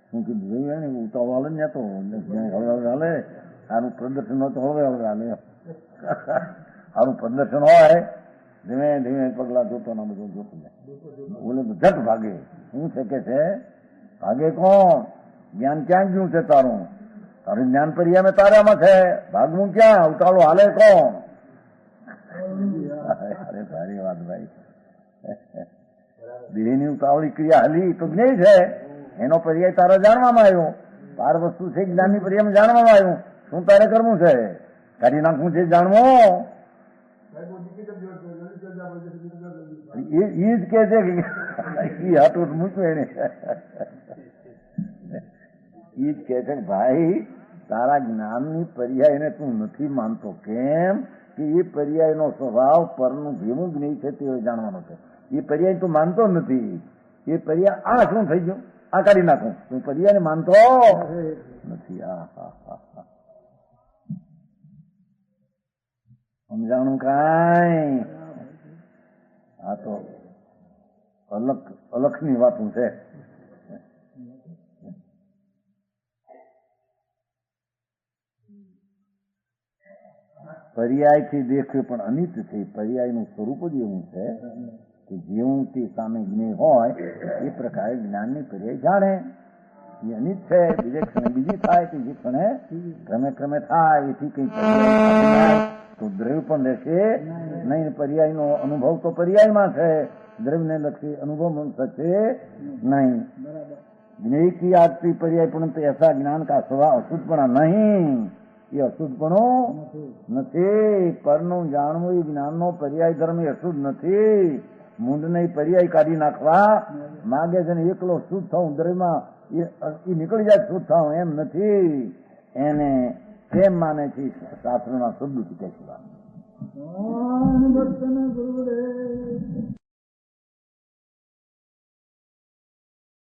B: શું કીધું જોયું ને ઉતાવળ હાલે ને તો હળવે હાલે. સારું પ્રદર્શન હોય તો હળવે હાલે. સારું પ્રદર્શન હોય ધીમે ધીમે પગલા જોતો ના બધું જોતું જાય. બોલે તો ઝટ ભાગે. શું છે કે છે ભાગે કોણ? જ્ઞાન ક્યાં ગયું છે તારું? તારું જ્ઞાન પર્યાય મેં તારામાં છે. ભાગવું ક્યાં? ઉતાવળો હાલે કોણ? અરે સારી વાત ભાઈ. દેહની ઉતાવળી ક્રિયા હાલી તો જ્ઞેય છે. એનો પર્યાય તારે જાણવામાં આવ્યો. બાર વસ્તુ છે જ્ઞાનની પર્યાયમાં જાણવામાં આવ્યું. શું તારે કરવું છે? કાઢી નાખવું છે જાણવું. એ જ કે છે કે હાટું મૂક્યું એને. એ જ કે છે ભાઈ તારા જ્ઞાનની પર્યાયને તું નથી માનતો. કેમ કે એ પર્યાયનો સ્વભાવ પરનું જેવું જ્ઞેય છે તે જાણવાનો છે. એ પર્યાય તું માનતો નથી. એ પર્યાય આ શું થઈ ગયું, આ કાઢી નાખું. તું પર્યાયને માનતો નથી. સમજાણું કાંઈ? આ તો અલખની વાતું છે. પર્યાયથી દેખે પણ અનિત છે. પર્યાયનું સ્વરૂપ જ એવું છે કે જેવું તે સામે જ્ઞેય હોય એ પ્રકારે જ્ઞાનની પર્યાય જાણે. એ અનિત છે. બીજે ક્ષણે બીજી થાય, ત્રીજી ક્ષણે ક્રમે ક્રમે થાય. એથી કઈ પર્યાય તો દ્રવ્ય પણ રહેશે નહીં. પર્યાયનો અનુભવ તો પર્યાયમાં છે, દ્રવ્યને લક્ષી અનુભવ થશે નહીં. જ્ઞેય કી आती पर्याय परंतु ऐसा ज्ञान का स्वभाव अशुद्धपणा नहीं. એ અશુદ્ધપણું નથી. પરનું જાણવું એ જ્ઞાનનો પર્યાય ધર્મ એ અશુદ્ધ નથી. મૂંઢને પર્યાય કાઢી નાખવા માગે છે ને એકલો શુદ્ધ થવું દ્રવ્યમાં એ નીકળી જાય શુદ્ધ થવું એમ નથી. એને કેમ માને છે શાસ્ત્રોના શબ્દ ચૂકે છે.